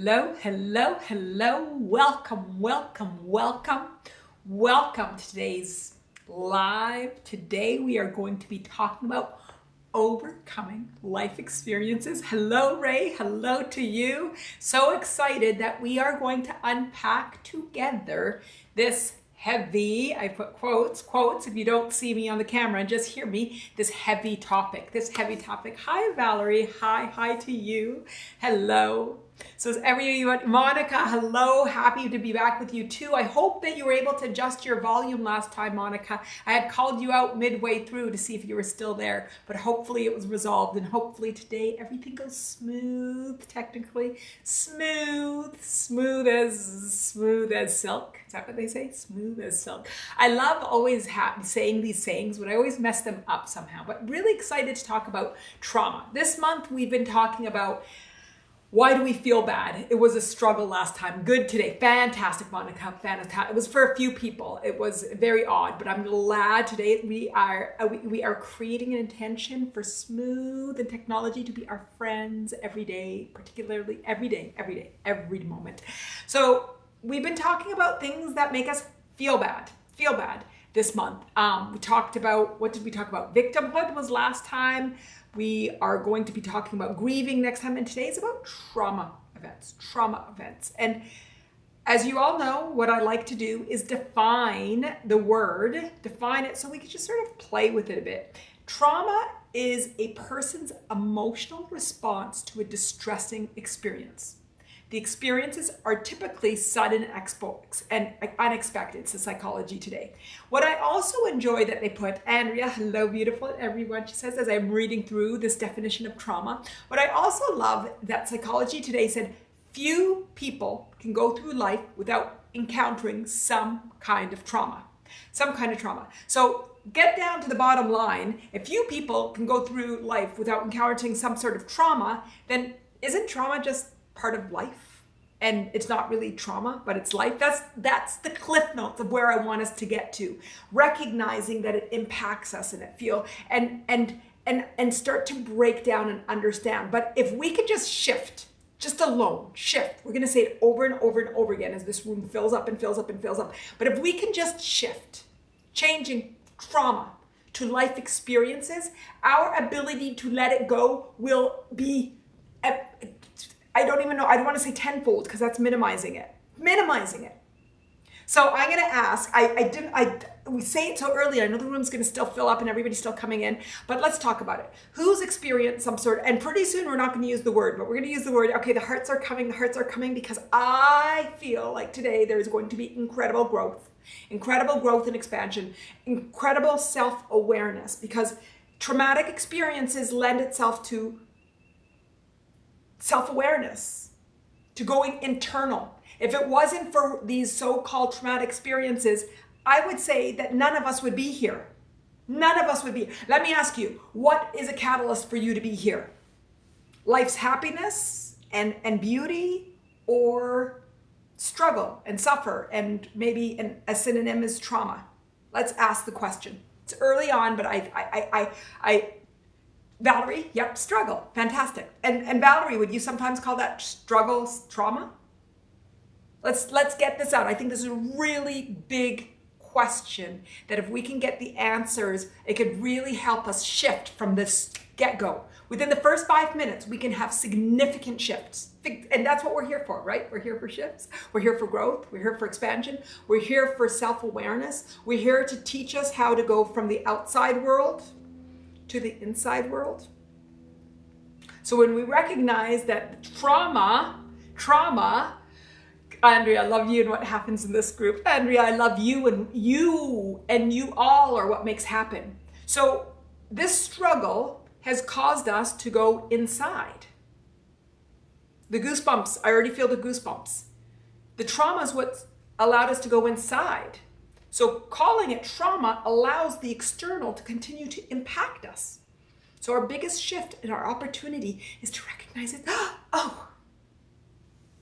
Hello, hello, hello. Welcome, welcome, welcome. Welcome to today's live. Today we are going to be talking about overcoming life experiences. Hello, Ray. Hello to you. So excited that we are going to unpack together this heavy, I put quotes, if you don't see me on the camera, just hear me, this heavy topic. Hi, Valerie. Hi to you. Hello. So is everyone, Monica, hello, happy to be back with you too. I hope that you were able to adjust your volume last time, Monica. I had called you out midway through to see if you were still there, but hopefully it was resolved, and hopefully today everything goes smooth, technically. Smooth as silk. Is that what they say? Smooth as silk. I love always saying these sayings, but I always mess them up somehow. But really excited to talk about trauma. This month we've been talking about why do we feel bad? It was a struggle last time. Good today. Fantastic, Monica. Fantastic. It was for a few people. It was very odd, but I'm glad today we are creating an intention for smooth and technology to be our friends every day, particularly every moment. So we've been talking about things that make us feel bad this month. We talked about, what did we talk about? Victimhood was last time. We are going to be talking about grieving next time, and today is about trauma events. And as you all know, what I like to do is define it so we can just sort of play with it a bit. Trauma is a person's emotional response to a distressing experience. The experiences are typically sudden and unexpected. It's the psychology today. What I also enjoy that they put, Andrea, hello beautiful everyone, she says as I'm reading through this definition of trauma, what I also love that psychology today said few people can go through life without encountering some kind of trauma. So get down to the bottom line, if few people can go through life without encountering some sort of trauma, then isn't trauma just part of life? And it's not really trauma, but it's life. That's the cliff notes of where I want us to get to. Recognizing that it impacts us and start to break down and understand. But if we could just shift, we're gonna say it over and over and over again as this room fills up and fills up and fills up. But if we can just shift, changing trauma to life experiences, our ability to let it go will be, I don't even know, I don't want to say tenfold because that's minimizing it. So I'm going to ask, we say it so early, I know the room's going to still fill up and everybody's still coming in, but let's talk about it. Who's experienced some sort, and pretty soon we're not going to use the word, but we're going to use the word, okay, the hearts are coming because I feel like today there's going to be incredible growth and expansion, incredible self-awareness, because traumatic experiences lend itself to self-awareness, to going internal. If it wasn't for these so-called traumatic experiences, I would say that none of us would be here. Let me ask you, what is a catalyst for you to be here? Life's happiness and beauty, or struggle and suffer, and maybe a synonym is trauma? Let's ask the question. It's early on, but Valerie, yep, struggle, fantastic. And Valerie, would you sometimes call that struggle trauma? Let's get this out. I think this is a really big question that if we can get the answers, it could really help us shift from this get-go. Within the first 5 minutes, we can have significant shifts. And that's what we're here for, right? We're here for shifts. We're here for growth. We're here for expansion. We're here for self-awareness. We're here to teach us how to go from the outside world to the inside world. So when we recognize that trauma, Andrea, I love you and what happens in this group. Andrea, I love you and you all are what makes happen. So this struggle has caused us to go inside. The goosebumps, I already feel the goosebumps. The trauma is what allowed us to go inside. So calling it trauma allows the external to continue to impact us. So our biggest shift in our opportunity is to recognize it. Oh,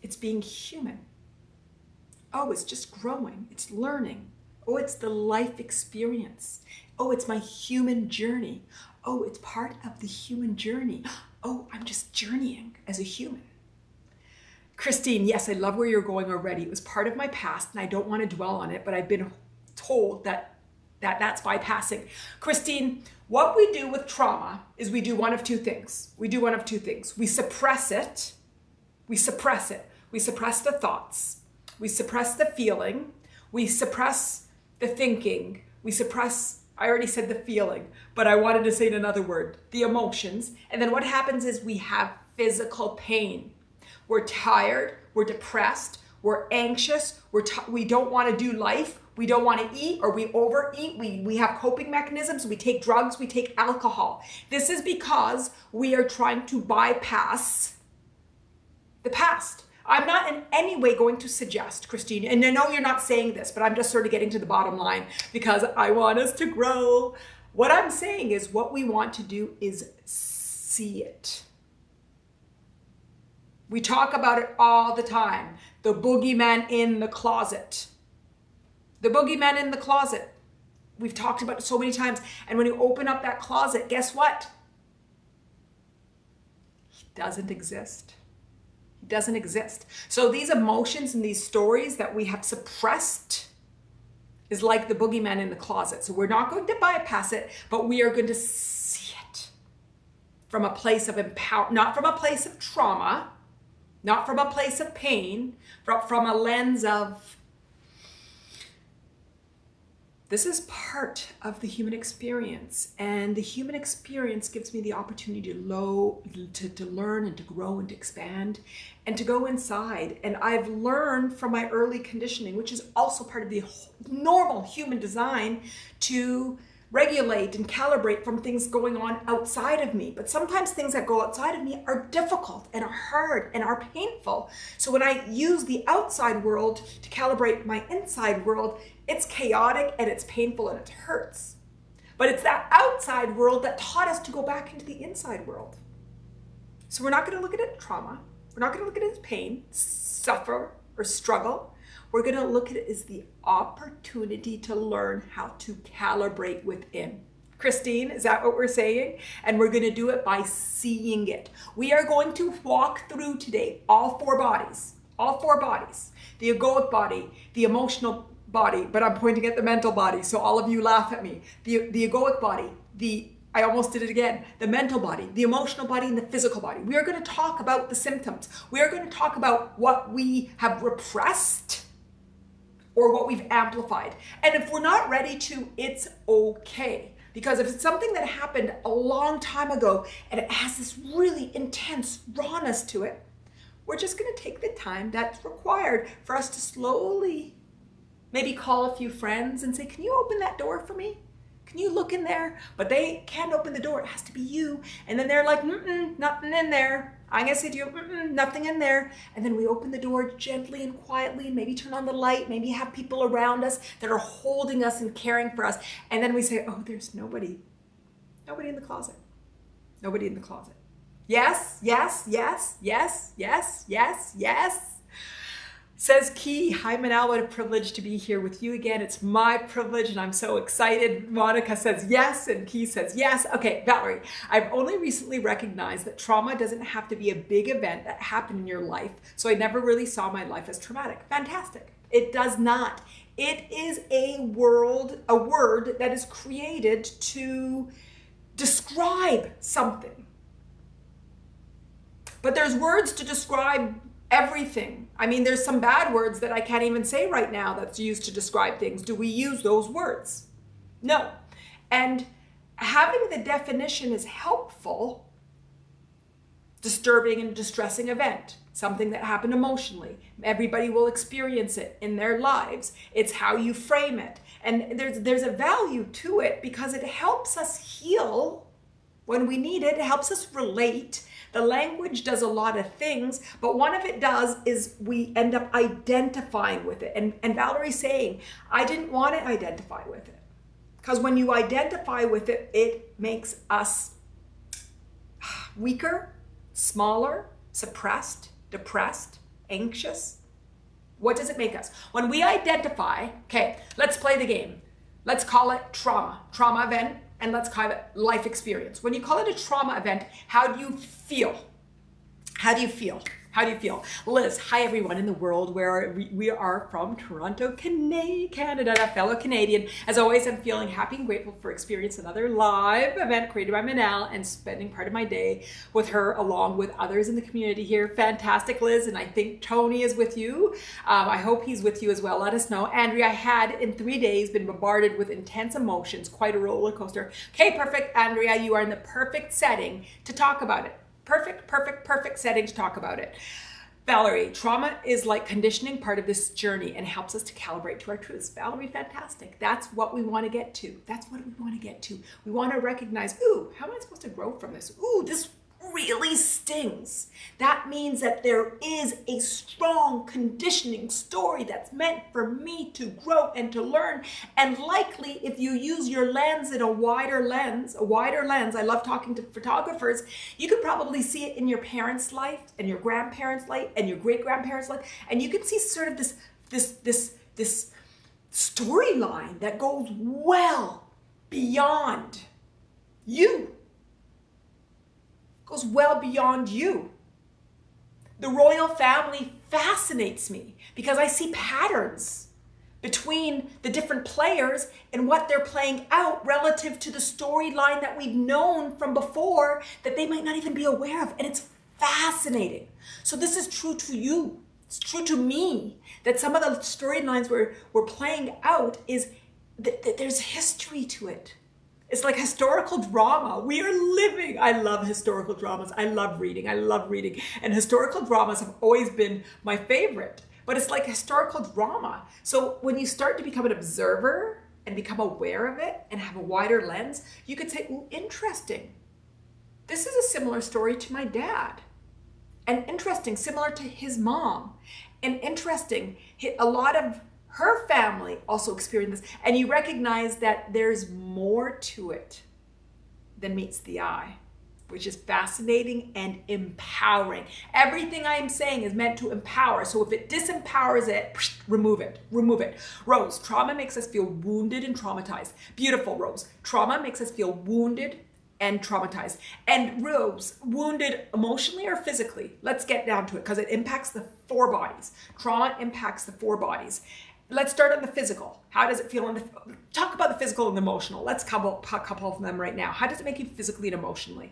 it's being human. Oh, it's just growing. It's learning. Oh, it's the life experience. Oh, it's my human journey. Oh, it's part of the human journey. Oh, I'm just journeying as a human. Christine, yes, I love where you're going already. It was part of my past and I don't want to dwell on it, but I've been told that's bypassing. Christine, what we do with trauma is we do one of two things. We suppress it. We suppress the thoughts. We suppress the feeling. We suppress the thinking. I already said the feeling, but I wanted to say it another word, the emotions. And then what happens is we have physical pain. We're tired, we're depressed, we're anxious, we don't want to do life, we don't want to eat, or we overeat, we have coping mechanisms, we take drugs, we take alcohol. This is because we are trying to bypass the past. I'm not in any way going to suggest, Christine, and I know you're not saying this, but I'm just sort of getting to the bottom line because I want us to grow. What I'm saying is what we want to do is see it. We talk about it all the time. The boogeyman in the closet. The boogeyman in the closet. We've talked about it so many times. And when you open up that closet, guess what? He doesn't exist. He doesn't exist. So these emotions and these stories that we have suppressed is like the boogeyman in the closet. So we're not going to bypass it, but we are going to see it from a place of not from a place of trauma, not from a place of pain, from a lens of, this is part of the human experience. And the human experience gives me the opportunity to learn and to grow and to expand and to go inside. And I've learned from my early conditioning, which is also part of the normal human design, to regulate and calibrate from things going on outside of me. But sometimes things that go outside of me are difficult and are hard and are painful. So when I use the outside world to calibrate my inside world, it's chaotic and it's painful and it hurts. But it's that outside world that taught us to go back into the inside world. So we're not going to look at it as trauma. We're not going to look at it as pain, suffer, or struggle. We're going to look at it as the opportunity to learn how to calibrate within. Christine, is that what we're saying? And we're going to do it by seeing it. We are going to walk through today all four bodies, the egoic body, the emotional body, but I'm pointing at the mental body, so all of you laugh at me. The egoic body, I almost did it again, the mental body, the emotional body, and the physical body. We are going to talk about the symptoms. We are going to talk about what we have repressed or what we've amplified. And if we're not ready to, it's okay. Because if it's something that happened a long time ago and it has this really intense rawness to it, we're just going to take the time that's required for us to slowly maybe call a few friends and say, can you open that door for me? Can you look in there? But they can't open the door. It has to be you. And then they're like, nothing in there. I'm going to say to you, nothing in there. And then we open the door gently and quietly, maybe turn on the light, maybe have people around us that are holding us and caring for us. And then we say, oh, there's nobody in the closet. Nobody in the closet. Yes, yes, yes, yes, yes, yes, yes. Says Key, hi Manal, what a privilege to be here with you again. It's my privilege and I'm so excited. Monica says yes and Key says yes. Okay, Valerie, I've only recently recognized that trauma doesn't have to be a big event that happened in your life, so I never really saw my life as traumatic. Fantastic. It does not. It is a word that is created to describe something. But there's words to describe everything. I mean, there's some bad words that I can't even say right now that's used to describe things. Do we use those words? No. And having the definition is helpful. Disturbing and distressing event, something that happened emotionally. Everybody will experience it in their lives. It's how you frame it. And there's a value to it because it helps us heal when we need it. It helps us relate. The language does a lot of things, but one of it does is we end up identifying with it. And Valerie's saying, I didn't want to identify with it. Because when you identify with it, it makes us weaker, smaller, suppressed, depressed, anxious. What does it make us? When we identify, okay, let's play the game. Let's call it trauma event. And let's call it life experience. When you call it a trauma event, how do you feel? How do you feel? How do you feel? Liz, hi everyone in the world where we are from Toronto, Canada, a fellow Canadian. As always, I'm feeling happy and grateful for experiencing another live event created by Manal and spending part of my day with her along with others in the community here. Fantastic, Liz, and I think Tony is with you. I hope he's with you as well. Let us know. Andrea, I had in 3 days been bombarded with intense emotions, quite a roller coaster. Okay, perfect, Andrea, you are in the perfect setting to talk about it. Perfect setting to talk about it. Valerie, trauma is like conditioning part of this journey and helps us to calibrate to our truths. Valerie, fantastic. That's what we want to get to. That's what we want to get to. We want to recognize, ooh, how am I supposed to grow from this? Ooh, this really stings. That means that there is a strong conditioning story that's meant for me to grow and to learn. And likely if you use your lens in a wider lens, I love talking to photographers, you could probably see it in your parents' life and your grandparents' life and your great-grandparents' life. And you can see sort of this storyline that goes well beyond you. Goes well beyond you. The royal family fascinates me because I see patterns between the different players and what they're playing out relative to the storyline that we've known from before that they might not even be aware of. And it's fascinating. So this is true to you. It's true to me that some of the storylines we're playing out is that there's history to it. It's like historical drama. We are living. I love historical dramas. I love reading. And historical dramas have always been my favorite. But it's like historical drama. So when you start to become an observer and become aware of it and have a wider lens, you could say, ooh, interesting. This is a similar story to my dad. And interesting, similar to his mom. And interesting, a lot of her family also experienced this, and you recognize that there's more to it than meets the eye, which is fascinating and empowering. Everything I am saying is meant to empower. So if it disempowers it, remove it. Rose, trauma makes us feel wounded and traumatized. Beautiful, Rose. Trauma makes us feel wounded and traumatized. And Rose, wounded emotionally or physically? Let's get down to it because it impacts the 4 bodies. Trauma impacts the 4 bodies. Let's start on the physical. How does it feel? Talk about the physical and the emotional. Let's couple of them right now. How does it make you physically and emotionally?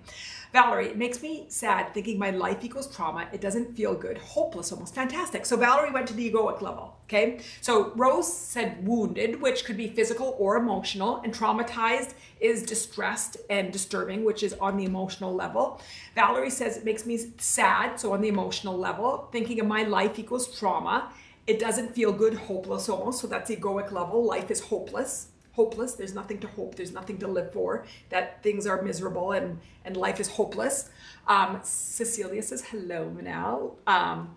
Valerie, it makes me sad thinking my life equals trauma. It doesn't feel good. Hopeless, almost. Fantastic. So Valerie went to the egoic level, okay? So Rose said wounded, which could be physical or emotional, and traumatized is distressed and disturbing, which is on the emotional level. Valerie says it makes me sad, so on the emotional level, thinking of my life equals trauma. It doesn't feel good, hopeless almost. So that's egoic level. Life is hopeless. There's nothing to hope. There's nothing to live for. That things are miserable and life is hopeless. Cecilia says, hello, Manal.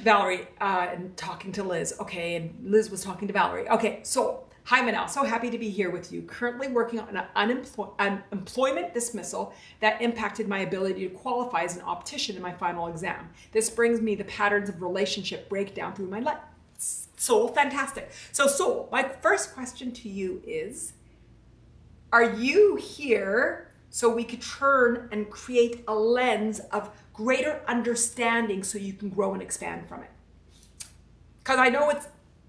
Valerie, and talking to Liz. Okay, and Liz was talking to Valerie. Okay, so hi, Manal. So happy to be here with you. Currently working on an employment dismissal that impacted my ability to qualify as an optician in my final exam. This brings me the patterns of relationship breakdown through my life. Soul, fantastic. So Soul, my first question to you is, are you here so we could turn and create a lens of greater understanding so you can grow and expand from it? Because I know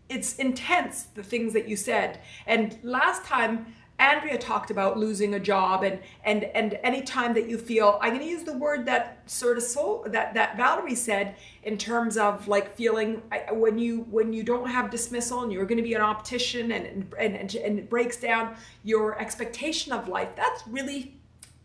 it's intense, the things that you said. And last time, Andrea talked about losing a job and any time that you feel, I'm going to use the word that sort of that Valerie said in terms of like feeling when you don't have dismissal and you're going to be an optician and it breaks down your expectation of life. That's really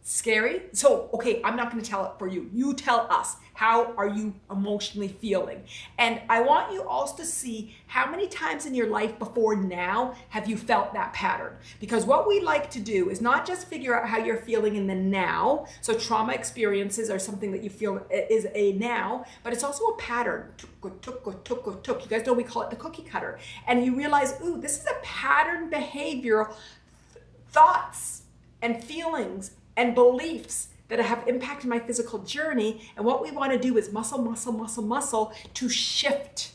scary. So, okay, I'm not going to tell it for you. You tell us. How are you emotionally feeling? And I want you also to see how many times in your life before now have you felt that pattern? Because what we like to do is not just figure out how you're feeling in the now. So trauma experiences are something that you feel is a now, but it's also a pattern. You guys know we call it the cookie cutter. And you realize, ooh, this is a pattern behavioral thoughts and feelings and beliefs that have impacted my physical journey. And what we want to do is muscle to shift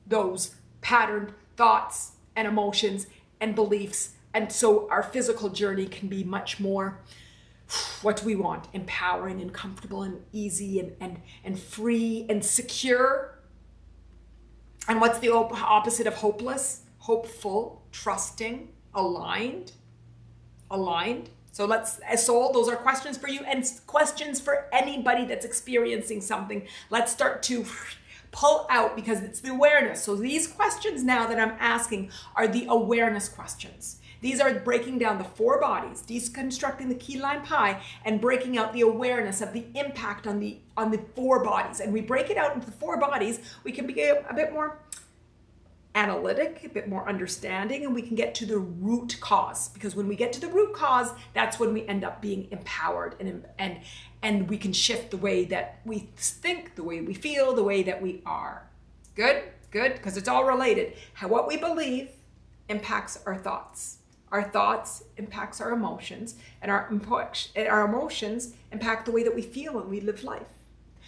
those patterned thoughts and emotions and beliefs. And so our physical journey can be much more What do we want? Empowering and comfortable and easy and free and secure. And what's the opposite of hopeless? Hopeful, trusting, aligned. So soul, those are questions for you and questions for anybody that's experiencing something. Let's start to pull out, because it's the awareness. So these questions now that I'm asking are the awareness questions. These are breaking down the 4 bodies, deconstructing the key lime pie, and breaking out the awareness of the impact on the 4 bodies. And we break it out into the 4 bodies, we can be a bit more analytic, a bit more understanding, and we can get to the root cause. Because when we get to the root cause, that's when we end up being empowered, and we can shift the way that we think, the way we feel, the way that we are. Good, because it's all related. What we believe impacts our thoughts. Our thoughts impacts our emotions, and our emotions impact the way that we feel and we live life.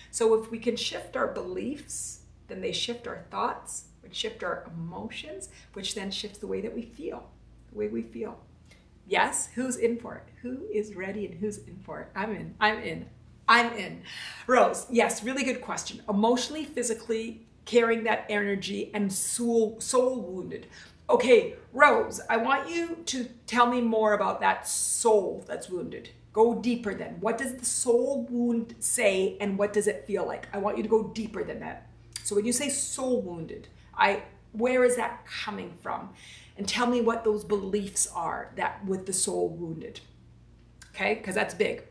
So if we can shift our beliefs, then they shift our thoughts, which shift our emotions, which then shifts the way that we feel, the way we feel. Yes, who's in for it? Who is ready and who's in for it? I'm in. Rose, yes, really good question. Emotionally, physically, carrying that energy and soul wounded. Okay, Rose, I want you to tell me more about that soul that's wounded. Go deeper then. What does the soul wound say, and what does it feel like? I want you to go deeper than that. So when you say soul wounded, where is that coming from? And tell me what those beliefs are that with the soul wounded. Okay, because that's big.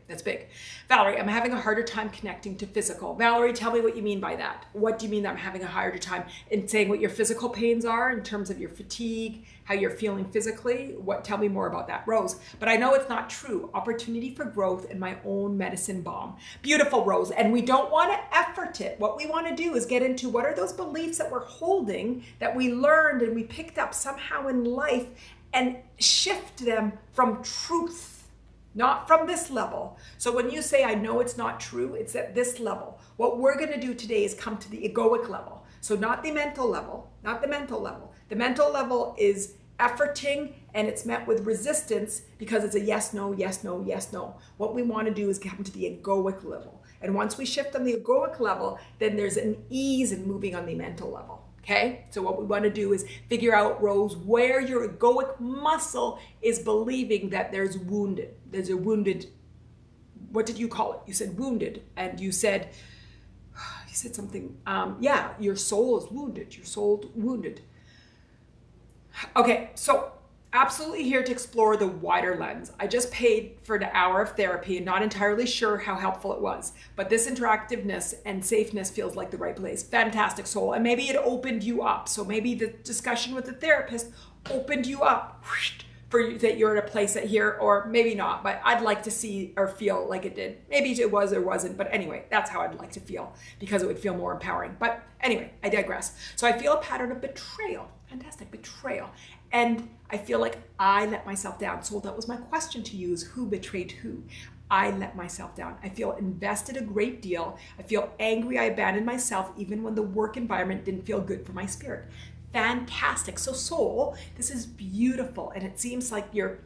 Valerie, I'm having a harder time connecting to physical. Valerie, tell me what you mean by that. What do you mean that I'm having a harder time in saying what your physical pains are in terms of your fatigue, how you're feeling physically? Tell me more about that. Rose, but I know it's not true. Opportunity for growth in my own medicine bomb. Beautiful, Rose. And we don't want to effort it. What we want to do is get into what are those beliefs that we're holding, that we learned and we picked up somehow in life, and shift them from truth. Not from this level. So when you say, I know it's not true, it's at this level. What we're going to do today is come to the egoic level. So not the mental level, not the mental level. The mental level is efforting, and it's met with resistance because it's a yes, no, yes, no, yes, no. What we want to do is come to the egoic level. And once we shift on the egoic level, then there's an ease in moving on the mental level. Okay, so what we want to do is figure out, Rose, where your egoic muscle is believing that there's a wounded, what did you call it? You said wounded, and you said something, your soul is wounded, Okay, so absolutely here to explore the wider lens. I just paid for an hour of therapy and not entirely sure how helpful it was, but this interactiveness and safeness feels like the right place. Fantastic, soul. And maybe it opened you up. So maybe the discussion with the therapist opened you up for you, that you're at a place that here, or maybe not, but I'd like to see or feel like it did. Maybe it was or wasn't, but anyway, that's how I'd like to feel, because it would feel more empowering. But anyway, I digress. So I feel a pattern of betrayal. Fantastic, betrayal. And I feel like I let myself down. So that was my question to you, is who betrayed who? I let myself down. I feel invested a great deal. I feel angry. I abandoned myself even when the work environment didn't feel good for my spirit. Fantastic. So soul, this is beautiful. And it seems like you're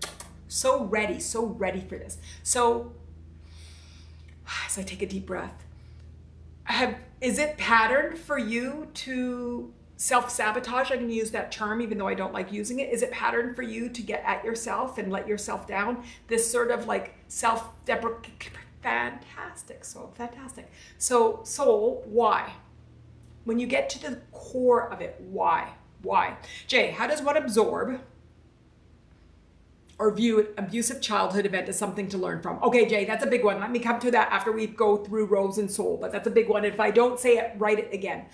so ready for this. So as I take a deep breath, is it patterned for you to self-sabotage? I'm going to use that term even though I don't like using it. Is it patterned for you to get at yourself and let yourself down? This sort of like self-deprecation. Fantastic. So fantastic. So soul, why? When you get to the core of it, why? Jay, how does one absorb or view an abusive childhood event as something to learn from? Okay, Jay, that's a big one. Let me come to that after we go through Rose and soul, but that's a big one. If I don't say it, write it again.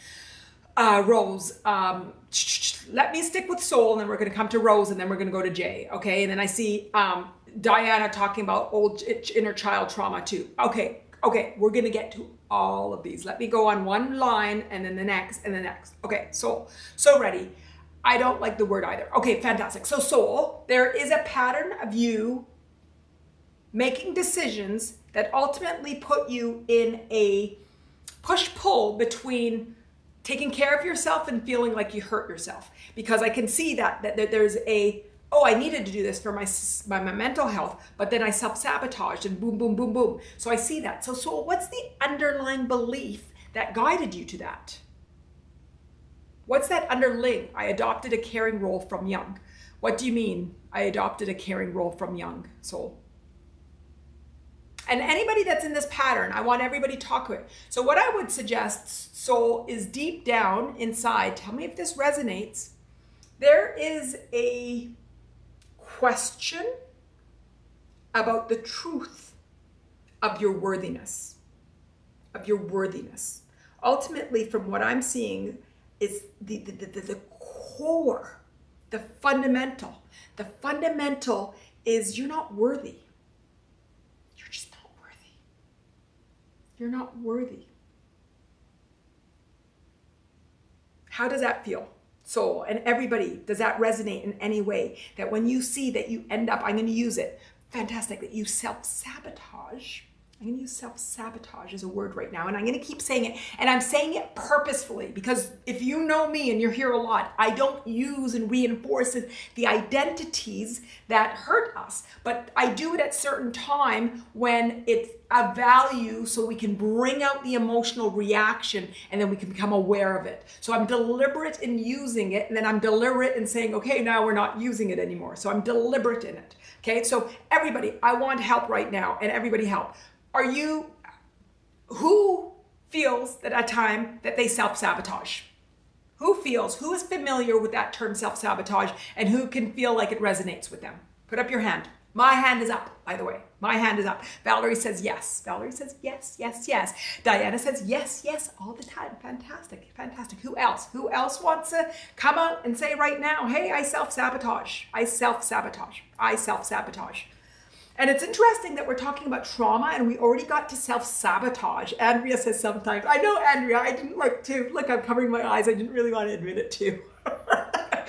Rose, let me stick with soul, and then we're going to come to Rose, and then we're going to go to Jay. Okay, and then I see Diana talking about old inner child trauma too. Okay, we're going to get to all of these. Let me go on one line, and then the next, and the next. Okay, soul, so ready. I don't like the word either. Okay, fantastic. So soul, there is a pattern of you making decisions that ultimately put you in a push-pull between taking care of yourself and feeling like you hurt yourself. Because I can see that there's a oh, I needed to do this for my mental health, but then I self-sabotaged and boom, boom, boom, boom. So I see that. So soul, what's the underlying belief that guided you to that? What's that underlying? I adopted a caring role from young. What do you mean I adopted a caring role from young, soul? And anybody that's in this pattern, I want everybody to talk to it. So what I would suggest, soul, is deep down inside, tell me if this resonates, there is a question about the truth of your worthiness, Ultimately, from what I'm seeing, is the core, the fundamental. The fundamental is you're not worthy. You're just not worthy. You're not worthy. How does that feel? Soul, and everybody, does that resonate in any way? That when you see that you end up, I'm going to use it, fantastic, that you self-sabotage. I'm going to use self-sabotage as a word right now, and I'm going to keep saying it, and I'm saying it purposefully, because if you know me and you're here a lot, I don't use and reinforce the identities that hurt us, but I do it at certain time when it's a value, so we can bring out the emotional reaction, and then we can become aware of it. So I'm deliberate in using it, and then I'm deliberate in saying, okay, now we're not using it anymore. So I'm deliberate in it. Okay, so everybody, I want help right now, and everybody help. Who feels that at a time that they self-sabotage? Who is familiar with that term self-sabotage, and who can feel like it resonates with them? Put up your hand. My hand is up, by the way. My hand is up. Valerie says yes. Valerie says yes, yes, yes. Diana says yes, yes, all the time. Fantastic, fantastic. Who else? Who else wants to come out and say right now, hey, I self-sabotage. I self-sabotage. I self-sabotage. And it's interesting that we're talking about trauma and we already got to self-sabotage. Andrea says sometimes, I know, Andrea, I didn't like to, look, I'm covering my eyes. I didn't really want to admit it too.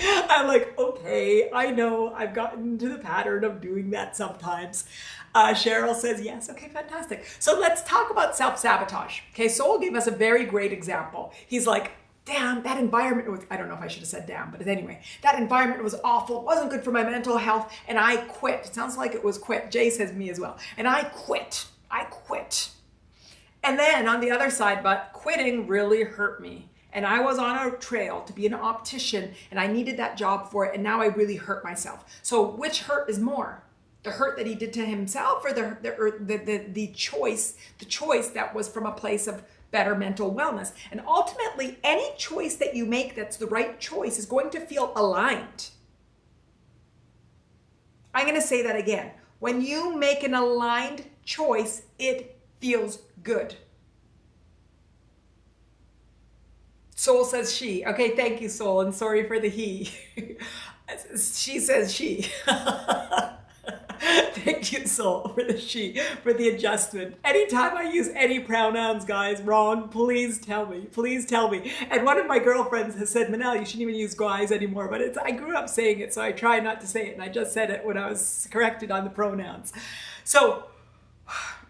I'm like, okay, I know I've gotten into the pattern of doing that sometimes. Cheryl says yes. Okay, fantastic. So let's talk about self-sabotage. Okay, Soul gave us a very great example. He's like, damn, that environment was, I don't know if I should have said damn, but anyway, that environment was awful. It wasn't good for my mental health, and I quit. It sounds like it was quit. Jay says me as well. And I quit. And then on the other side, but quitting really hurt me. And I was on a trail to be an optician, and I needed that job for it, and now I really hurt myself. So which hurt is more? The hurt that he did to himself, or the choice that was from a place of better mental wellness? And ultimately, any choice that you make that's the right choice is going to feel aligned. I'm going to say that again. When you make an aligned choice, it feels good. Soul says she. Okay, thank you, Soul, and sorry for the he. She says she. Thank you, Soul, for the she, for the adjustment. Anytime I use any pronouns, guys, wrong, please tell me. Please tell me. And one of my girlfriends has said, Manal, you shouldn't even use guys anymore. But I grew up saying it, so I try not to say it. And I just said it when I was corrected on the pronouns. So,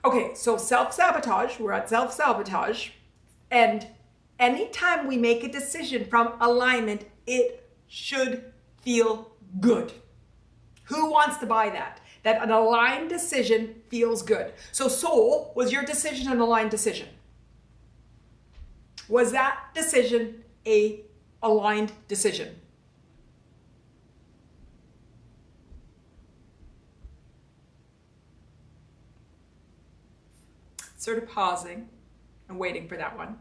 okay, so self-sabotage. We're at self-sabotage. And anytime we make a decision from alignment, it should feel good. Who wants to buy that? That an aligned decision feels good. So Soul, was your decision an aligned decision? Was that decision a aligned decision? Sort of pausing and waiting for that one.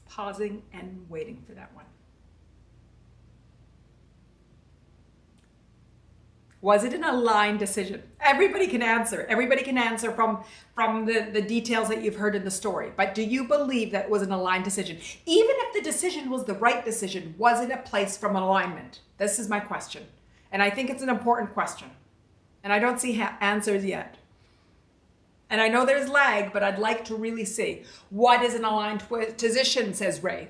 Pausing and waiting for that one. Was it an aligned decision? Everybody can answer. Everybody can answer from the details that you've heard in the story. But do you believe that it was an aligned decision? Even if the decision was the right decision, was it a place from alignment? This is my question. And I think it's an important question. And I don't see answers yet. And I know there's lag, but I'd like to really see. What is an aligned decision, says Ray.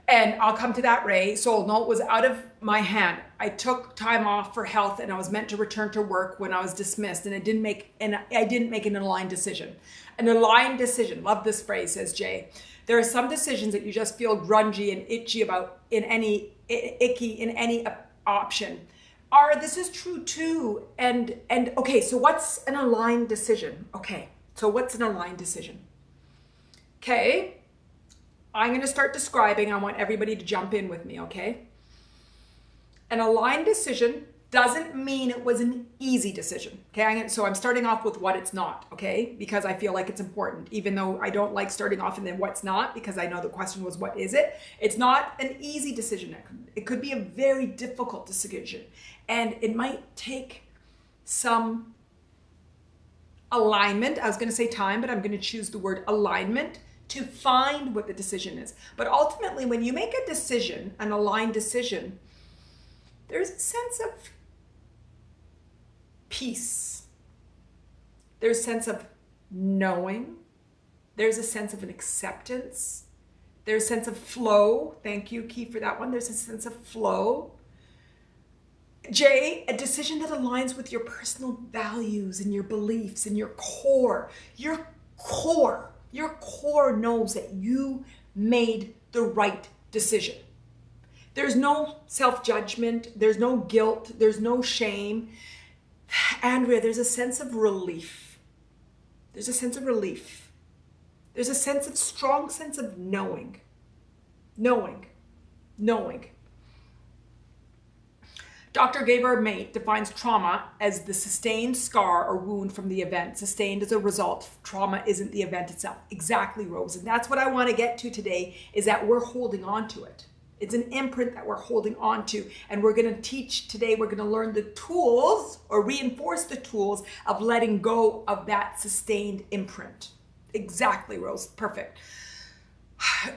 And I'll come to that, Ray. Soul, no, it was out of my hand. I took time off for health, and I was meant to return to work when I was dismissed, and I didn't make an aligned decision. An aligned decision, love this phrase, says Jay. There are some decisions that you just feel grungy and itchy about in any option. this is true too. And okay, so what's an aligned decision? Okay, so what's an aligned decision? Okay, I'm going to start describing. I want everybody to jump in with me, okay? An aligned decision doesn't mean it was an easy decision, okay? So I'm starting off with what it's not, okay? Because I feel like it's important, even though I don't like starting off and then what's not, because I know the question was, what is it? It's not an easy decision. It could be a very difficult decision. And it might take some alignment. I was going to say time, but I'm going to choose the word alignment to find what the decision is. But ultimately, when you make a decision, an aligned decision, there's a sense of peace. There's a sense of knowing. There's a sense of an acceptance. There's a sense of flow. Thank you, Key, for that one. There's a sense of flow. J, a decision that aligns with your personal values and your beliefs and your core. Your core knows that you made the right decision. There's no self-judgment. There's no guilt. There's no shame. Andrea, there's a sense of relief. There's a sense of relief. There's a strong sense of knowing. Knowing. Dr. Gabor Mate defines trauma as the sustained scar or wound from the event, sustained as a result. Trauma isn't the event itself. Exactly, Rose. And that's what I want to get to today, is that we're holding on to it. It's an imprint that we're holding on to. And we're going to teach today, we're going to learn the tools or reinforce the tools of letting go of that sustained imprint. Exactly, Rose. Perfect.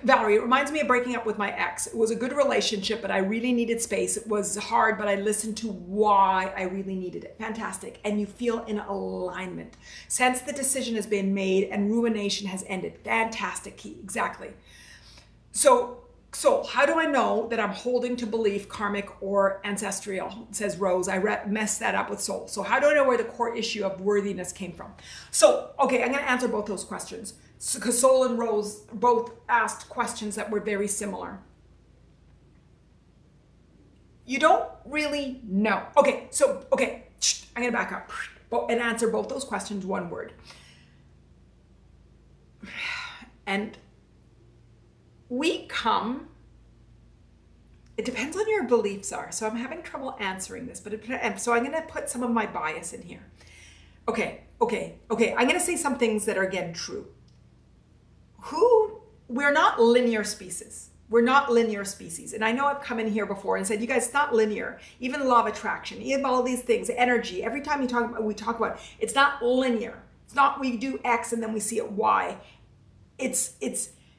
Valerie, it reminds me of breaking up with my ex. It was a good relationship, but I really needed space. It was hard, but I listened to why I really needed it. Fantastic. And you feel in alignment. Since the decision has been made and rumination has ended. Fantastic, Key. Exactly. So how do I know that I'm holding to belief, karmic or ancestral, says Rose. I messed that up with soul. So how do I know where the core issue of worthiness came from? So, okay, I'm going to answer both those questions, because Soul and Rose both asked questions that were very similar. You don't really know. Okay, I'm going to back up and answer both those questions one word. And it depends on your beliefs are. So I'm having trouble answering this, so I'm going to put some of my bias in here. Okay. I'm going to say some things that are, again, true. We're not linear species. We're not linear species. And I know I've come in here before and said, you guys, it's not linear. Even the law of attraction, even all these things, energy, every time we talk about, it's not linear. It's not we do X and then we see it Y.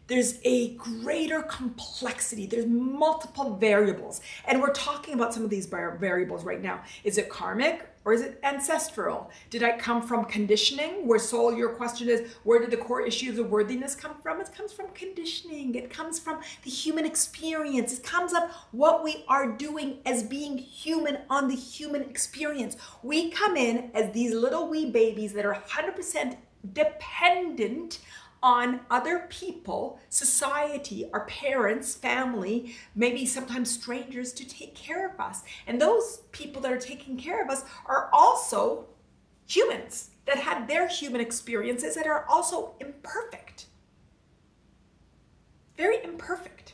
There's a greater complexity. There's multiple variables. And we're talking about some of these variables right now. Is it karmic or is it ancestral? Did I come from conditioning? Where Soul, your question is, where did the core issues of worthiness come from? It comes from conditioning. It comes from the human experience. It comes up what we are doing as being human on the human experience. We come in as these little wee babies that are 100% dependent on other people, society, our parents, family, maybe sometimes strangers, to take care of us. And those people that are taking care of us are also humans that had their human experiences that are also imperfect. Very imperfect.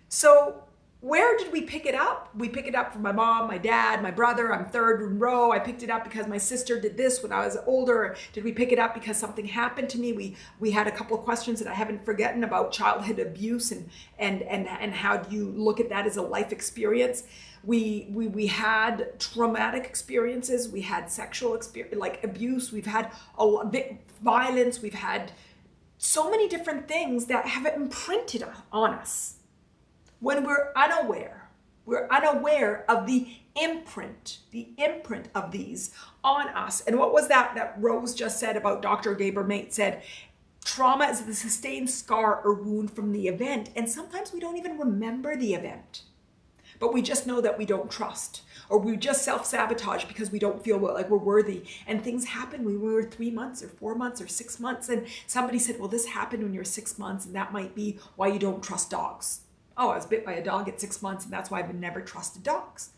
So where did we pick it up? We pick it up from my mom, my dad, my brother. I'm third in row. I picked it up because my sister did this when I was older. Did we pick it up because something happened to me? We had a couple of questions that I haven't forgotten about childhood abuse and how do you look at that as a life experience? We had traumatic experiences. We had sexual experience, like abuse. We've had a lot violence. We've had so many different things that have imprinted on us. When we're unaware of the imprint of these on us. And what was that Rose just said about Dr. Gabor Mate said, trauma is the sustained scar or wound from the event. And sometimes we don't even remember the event, but we just know that we don't trust, or we just self-sabotage because we don't feel like we're worthy. And things happen when we were 3 months or 4 months or 6 months. And somebody said, well, this happened when you're 6 months, and that might be why you don't trust dogs. Oh, I was bit by a dog at 6 months, and that's why I've never trusted dogs.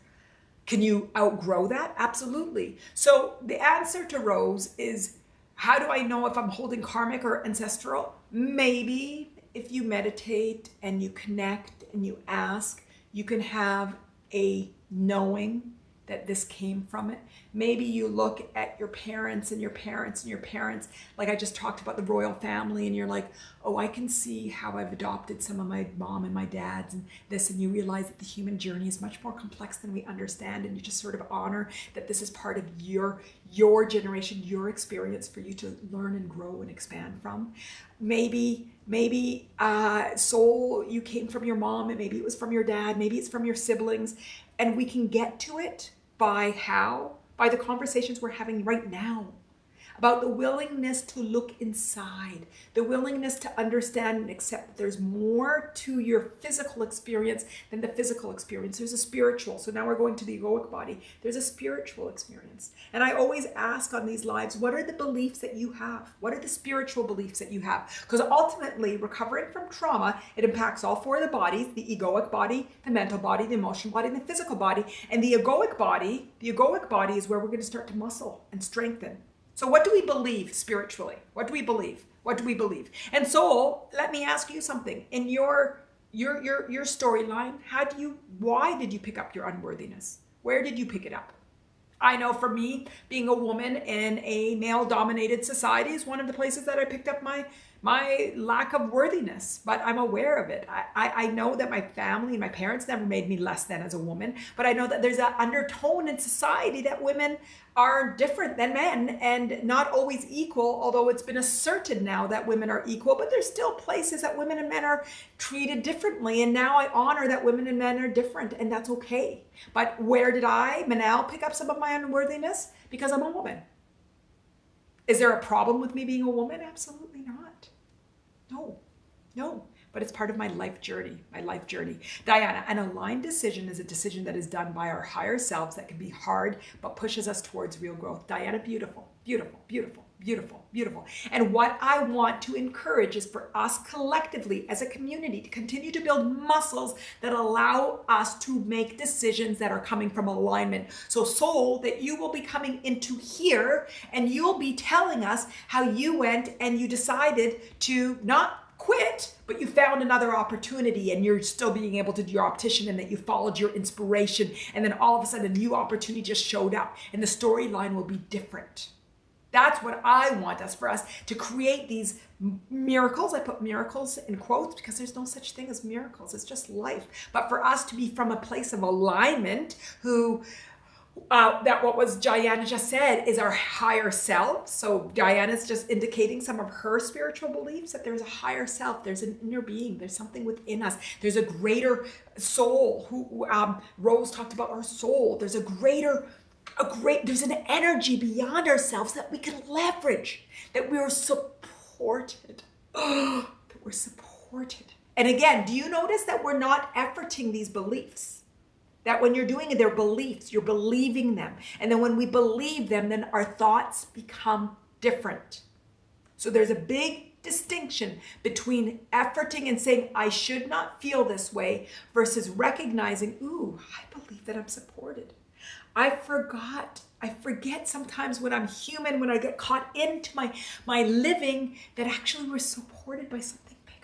Can you outgrow that? Absolutely. So the answer to Rose is, how do I know if I'm holding karmic or ancestral? Maybe if you meditate and you connect and you ask, you can have a knowing that this came from it. Maybe you look at your parents and your parents and your parents, like I just talked about the royal family, and you're like, oh, I can see how I've adopted some of my mom and my dad's and this, and you realize that the human journey is much more complex than we understand, and you just sort of honor that this is part of your generation, your experience for you to learn and grow and expand from. Maybe soul, you came from your mom, and maybe it was from your dad, maybe it's from your siblings, and we can get to it by how? By the conversations we're having right now about the willingness to look inside, the willingness to understand and accept that there's more to your physical experience than the physical experience. There's a spiritual. So now we're going to the egoic body. There's a spiritual experience. And I always ask on these lives, what are the beliefs that you have? What are the spiritual beliefs that you have? Because ultimately, recovering from trauma, it impacts all four of the bodies: the egoic body, the mental body, the emotional body, and the physical body. And the egoic body is where we're going to start to muscle and strengthen. So what do we believe spiritually? What do we believe? What do we believe? And so let me ask you something. In your storyline, why did you pick up your unworthiness? Where did you pick it up? I know for me, being a woman in a male-dominated society is one of the places that I picked up my lack of worthiness, but I'm aware of it. I know that my family and my parents never made me less than as a woman, but I know that there's an undertone in society that women are different than men and not always equal, although it's been asserted now that women are equal, but there's still places that women and men are treated differently. And now I honor that women and men are different, and that's okay. But where did I, Manal, pick up some of my unworthiness? Because I'm a woman. Is there a problem with me being a woman? Absolutely not. No, but it's part of my life journey, Diana, an aligned decision is a decision that is done by our higher selves that can be hard, but pushes us towards real growth. Diana, beautiful, beautiful, beautiful, beautiful, beautiful. And what I want to encourage is for us collectively as a community to continue to build muscles that allow us to make decisions that are coming from alignment. So soul, that you will be coming into here and you'll be telling us how you went and you decided to not quit, but you found another opportunity and you're still being able to do your optician, and that you followed your inspiration, and then all of a sudden a new opportunity just showed up and the storyline will be different. That's what I want us, for us to create these miracles. I put miracles in quotes because there's no such thing as miracles. It's just life. But for us to be from a place of alignment, that what was Diana just said is our higher self. So Diana's just indicating some of her spiritual beliefs, that there's a higher self, there's an inner being, there's something within us, there's a greater soul. Rose talked about our soul. There's there's an energy beyond ourselves that we can leverage, that we are supported. That we're supported. And again, do you notice that we're not efforting these beliefs? That when you're doing it, they're beliefs, you're believing them. And then when we believe them, then our thoughts become different. So there's a big distinction between efforting and saying, I should not feel this way, versus recognizing, ooh, I believe that I'm supported. I forget sometimes when I'm human, when I get caught into my living, that actually we're supported by something bigger.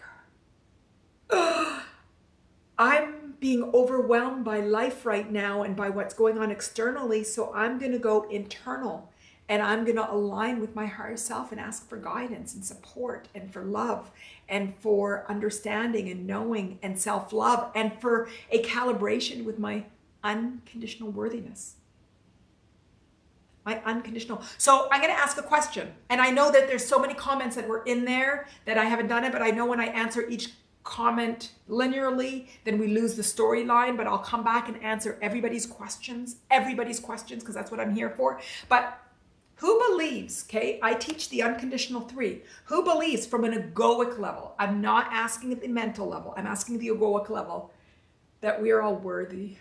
I'm being overwhelmed by life right now and by what's going on externally, so I'm going to go internal and I'm going to align with my higher self and ask for guidance and support and for love and for understanding and knowing and self-love and for a calibration with my unconditional worthiness. My unconditional. So I'm going to ask a question, and I know that there's so many comments that were in there that I haven't done it, but I know when I answer each comment linearly, then we lose the storyline, but I'll come back and answer everybody's questions, because that's what I'm here for. But who believes, okay, I teach the unconditional 3. Who believes from an egoic level, I'm not asking at the mental level, I'm asking the egoic level, that we are all worthy?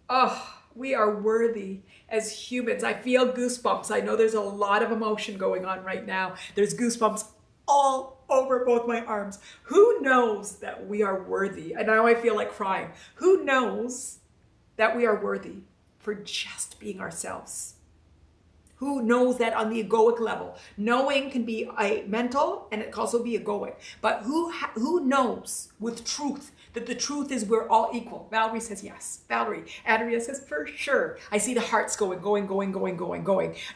Oh, we are worthy as humans. I feel goosebumps. I know there's a lot of emotion going on right now. There's goosebumps all over both my arms. Who knows that we are worthy? And now I feel like crying. Who knows that we are worthy? for just being ourselves? Who knows that on the egoic level? Knowing can be a mental and it can also be egoic. But who knows with truth that the truth is we're all equal? Valerie says yes. Valerie. Andrea says for sure. I see the hearts going.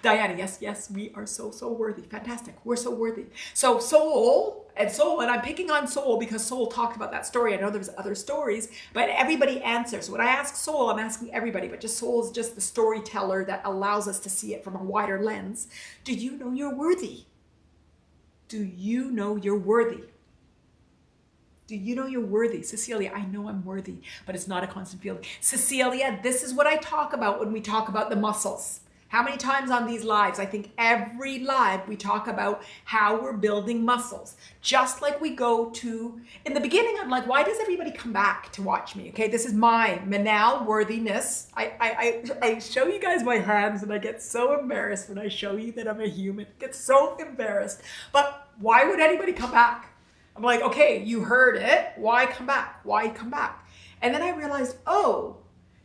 Diana, yes, we are so worthy. Fantastic. We're so worthy. So soul, and I'm picking on soul because soul talked about that story. I know there's other stories, but everybody answers. When I ask soul, I'm asking everybody, but just soul is just the storyteller that allows us to see it from a wider lens. Do you know you're worthy? Do you know you're worthy? Do you know you're worthy? Cecilia, I know I'm worthy, but it's not a constant feeling. Cecilia, this is what I talk about when we talk about the muscles. How many times on these lives? I think every live we talk about how we're building muscles. Just like we go to, in the beginning, I'm like, why does everybody come back to watch me? Okay, this is my Manal worthiness. I show you guys my hands and I get so embarrassed when I show you that I'm a human. I get so embarrassed. But why would anybody come back? I'm like, okay, you heard it. Why come back? Why come back? And then I realized, oh,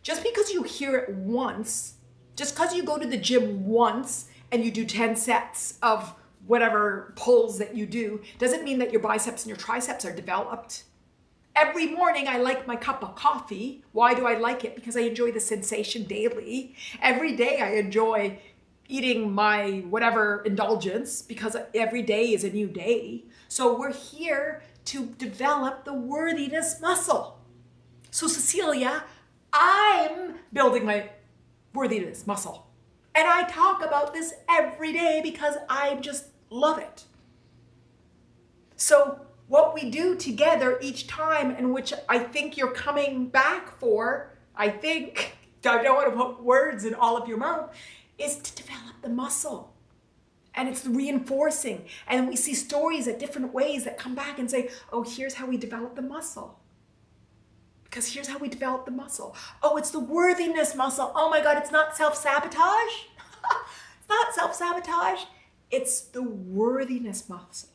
just because you hear it once, just because you go to the gym once and you do 10 sets of whatever pulls that you do, doesn't mean that your biceps and your triceps are developed. Every morning I like my cup of coffee. Why do I like it? Because I enjoy the sensation daily. Every day I enjoy eating my whatever indulgence because every day is a new day. So we're here to develop the worthiness muscle. So Cecilia, I'm building my worthiness muscle. And I talk about this every day because I just love it. So what we do together each time, and which I think you're coming back for, I don't want to put words in all of your mouth, is to develop the muscle. And it's reinforcing. And we see stories at different ways that come back and say, oh, here's how we develop the muscle. Because here's how we develop the muscle. Oh, it's the worthiness muscle. Oh my God, it's not self-sabotage. It's not self-sabotage. It's the worthiness muscle.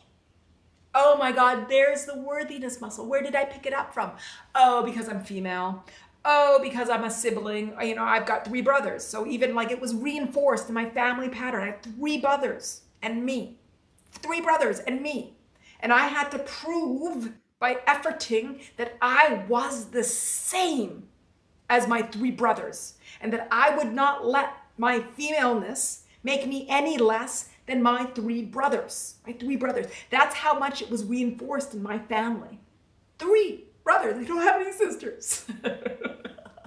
Oh my God, there's the worthiness muscle. Where did I pick it up from? Oh, because I'm female. Oh, because I'm a sibling. You know, I've got 3 brothers. So even like it was reinforced in my family pattern. I have 3 brothers and me. 3 brothers and me. And I had to prove by efforting that I was the same as my 3 brothers. And that I would not let my femaleness make me any less than my 3 brothers. My 3 brothers. That's how much it was reinforced in my family. 3 brothers. I don't have any sisters.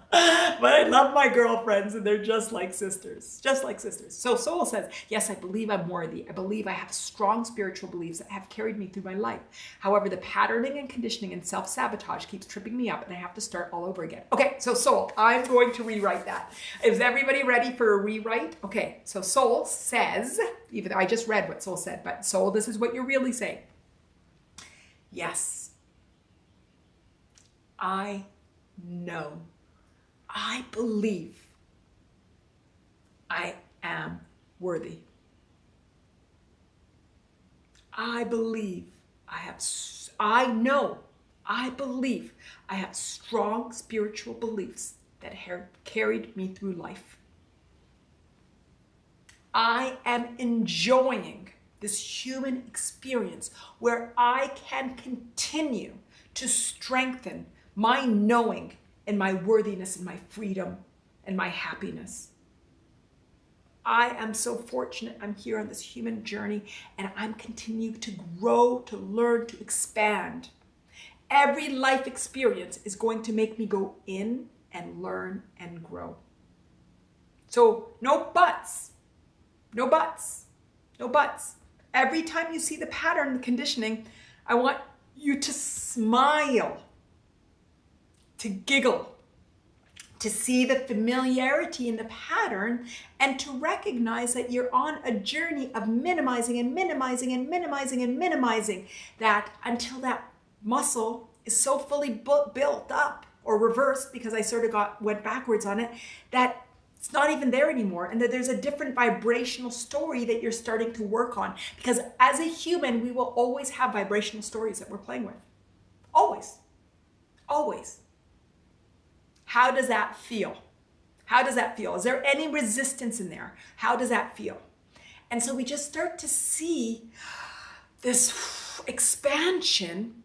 But I love my girlfriends and they're just like sisters. Just like sisters. So Soul says, yes, I believe I'm worthy. I believe I have strong spiritual beliefs that have carried me through my life. However, the patterning and conditioning and self-sabotage keeps tripping me up and I have to start all over again. Okay, so Soul, I'm going to rewrite that. Is everybody ready for a rewrite? Okay, so Soul says, even though I just read what Soul said, but Soul, this is what you're really saying. Yes, I know. I believe I am worthy. I believe I believe I have strong spiritual beliefs that have carried me through life. I am enjoying this human experience where I can continue to strengthen my knowing and my worthiness and my freedom and my happiness. I am so fortunate I'm here on this human journey and I'm continuing to grow, to learn, to expand. Every life experience is going to make me go in and learn and grow. So no buts, no buts, no buts. Every time you see the pattern, the conditioning, I want you to smile, to giggle, to see the familiarity in the pattern, and to recognize that you're on a journey of minimizing and minimizing and minimizing and minimizing that until that muscle is so fully built up or reversed, because I sort of went backwards on it, that it's not even there anymore, and that there's a different vibrational story that you're starting to work on. Because as a human, we will always have vibrational stories that we're playing with. Always. Always. How does that feel? How does that feel? Is there any resistance in there? How does that feel? And so we just start to see this expansion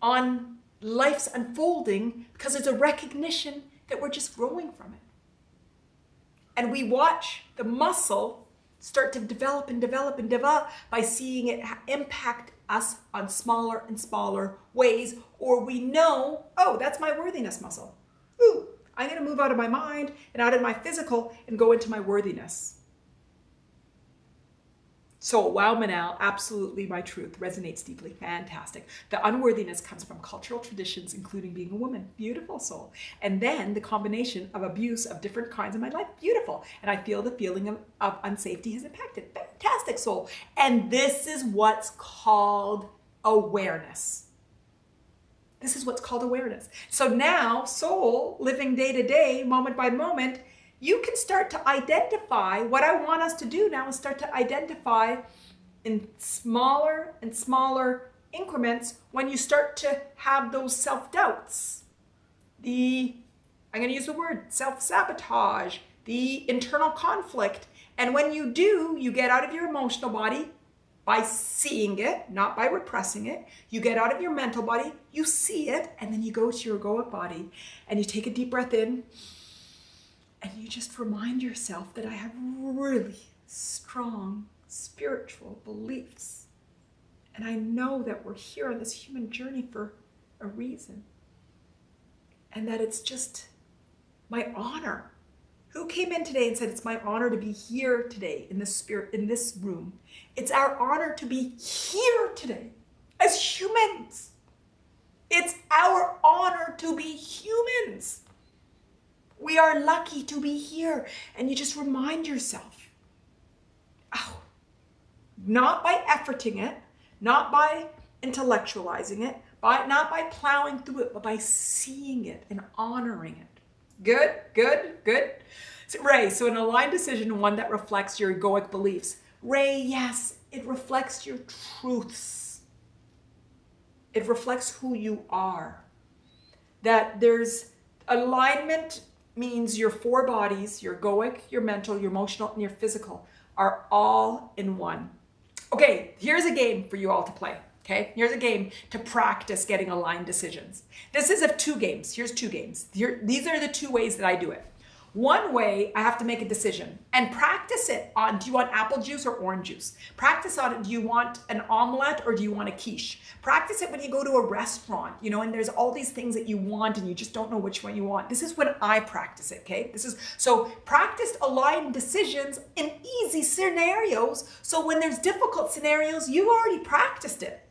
on life's unfolding because there's a recognition that we're just growing from it. And we watch the muscle start to develop and develop and develop by seeing it impact us on smaller and smaller ways, or we know, oh, that's my worthiness muscle. Ooh, I'm going to move out of my mind and out of my physical and go into my worthiness. So, wow, Manal, absolutely my truth resonates deeply. Fantastic. The unworthiness comes from cultural traditions, including being a woman. Beautiful, soul. And then the combination of abuse of different kinds in my life. Beautiful. And I feel the feeling of unsafety has impacted. Fantastic, soul. And this is what's called awareness. This is what's called awareness. So now, soul, living day to day, moment by moment, you can start to identify. What I want us to do now is start to identify in smaller and smaller increments when you start to have those self-doubts. I'm going to use the word self-sabotage, the internal conflict. And when you do, you get out of your emotional body by seeing it, not by repressing it. You get out of your mental body, you see it, and then you go to your egoic body and you take a deep breath in. And you just remind yourself that I have really strong spiritual beliefs. And I know that we're here on this human journey for a reason. And that it's just my honor. Who came in today and said, it's my honor to be here today in this spirit, in this room? It's our honor to be here today as humans. It's our honor to be humans. We are lucky to be here. And you just remind yourself, oh, not by efforting it, not by intellectualizing it, not by plowing through it, but by seeing it and honoring it. Good, good, good. So, Ray, so an aligned decision, one that reflects your egoic beliefs. Ray, yes, it reflects your truths. It reflects who you are. That there's alignment means your four bodies, your egoic, your mental, your emotional, and your physical are all in one. Okay, here's a game for you all to play. Okay, here's a game to practice getting aligned decisions. This is of two games. Here's two games. These are the two ways that I do it. One way, I have to make a decision and practice it on, do you want apple juice or orange juice? Practice on it, do you want an omelet or do you want a quiche? Practice it when you go to a restaurant, and there's all these things that you want and you just don't know which one you want. This is when I practice it, okay? So practice aligned decisions in easy scenarios. So when there's difficult scenarios, you've already practiced it,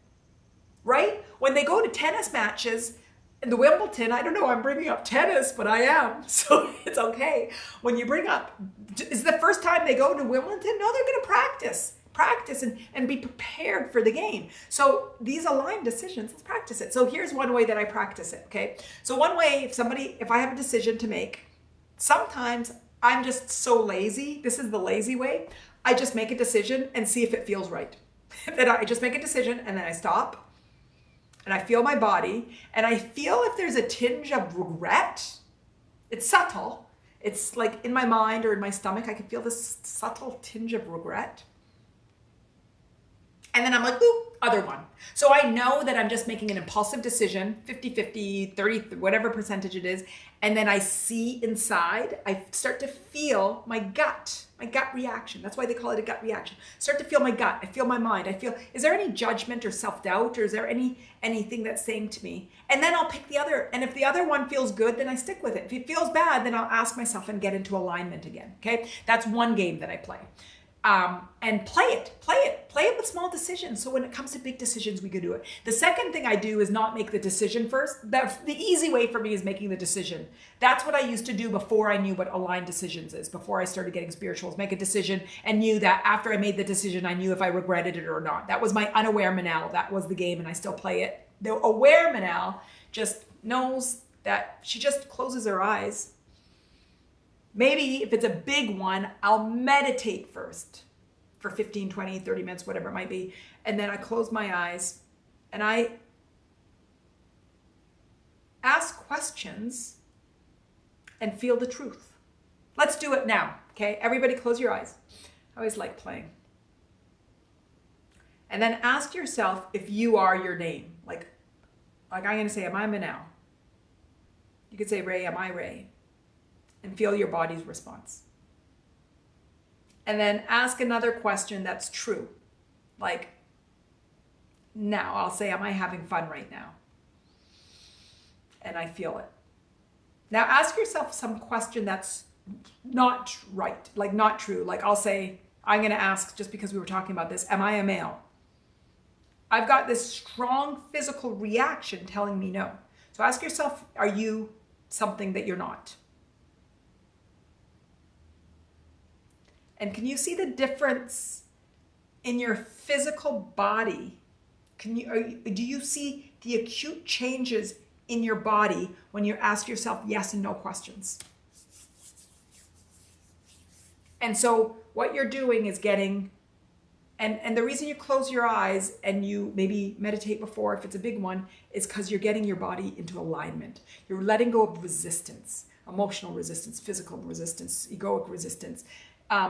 right? When they go to tennis matches, in the Wimbledon, I don't know, I'm bringing up tennis, but I am, so it's okay. When you bring up, is the first time they go to Wimbledon? No, they're going to practice and be prepared for the game. So these aligned decisions, let's practice it. So here's one way that I practice it, okay? So one way, if I have a decision to make, sometimes I'm just so lazy. This is the lazy way. I just make a decision and see if it feels right. Then I just make a decision and then I stop. And I feel my body, and I feel if there's a tinge of regret. It's subtle. It's like in my mind or in my stomach, I can feel this subtle tinge of regret. And then I'm like, ooh, other one. So I know that I'm just making an impulsive decision, 50-50, 30, whatever percentage it is. And then I see inside, I start to feel my gut reaction. That's why they call it a gut reaction. Start to feel my gut. I feel my mind. I feel, is there any judgment or self-doubt, or is there anything that's saying to me? And then I'll pick the other. And if the other one feels good, then I stick with it. If it feels bad, then I'll ask myself and get into alignment again. Okay. That's one game that I play. And play it with small decisions. So when it comes to big decisions, we can do it. The second thing I do is not make the decision first. The easy way for me is making the decision. That's what I used to do before I knew what aligned decisions is, before I started getting spirituals, make a decision and knew that after I made the decision, I knew if I regretted it or not. That was my unaware Manal. That was the game, and I still play it. The aware Manal just knows that she just closes her eyes. Maybe if it's a big one, I'll meditate first for 15, 20, 30 minutes, whatever it might be. And then I close my eyes and I ask questions and feel the truth. Let's do it now, okay? Everybody close your eyes. I always like playing. And then ask yourself if you are your name. Like I'm going to say, am I Manal? You could say, Ray, am I Ray? And feel your body's response. And then ask another question that's true. Like, now I'll say, am I having fun right now? And I feel it. Now ask yourself some question that's not right, like not true. Like I'll say, I'm going to ask, just because we were talking about this, am I a male? I've got this strong physical reaction telling me no. So ask yourself, are you something that you're not? And can you see the difference in your physical body? Do you see the acute changes in your body when you ask yourself yes and no questions? And so what you're doing is getting, and the reason you close your eyes and you maybe meditate before, if it's a big one, is because you're getting your body into alignment. You're letting go of resistance, emotional resistance, physical resistance, egoic resistance,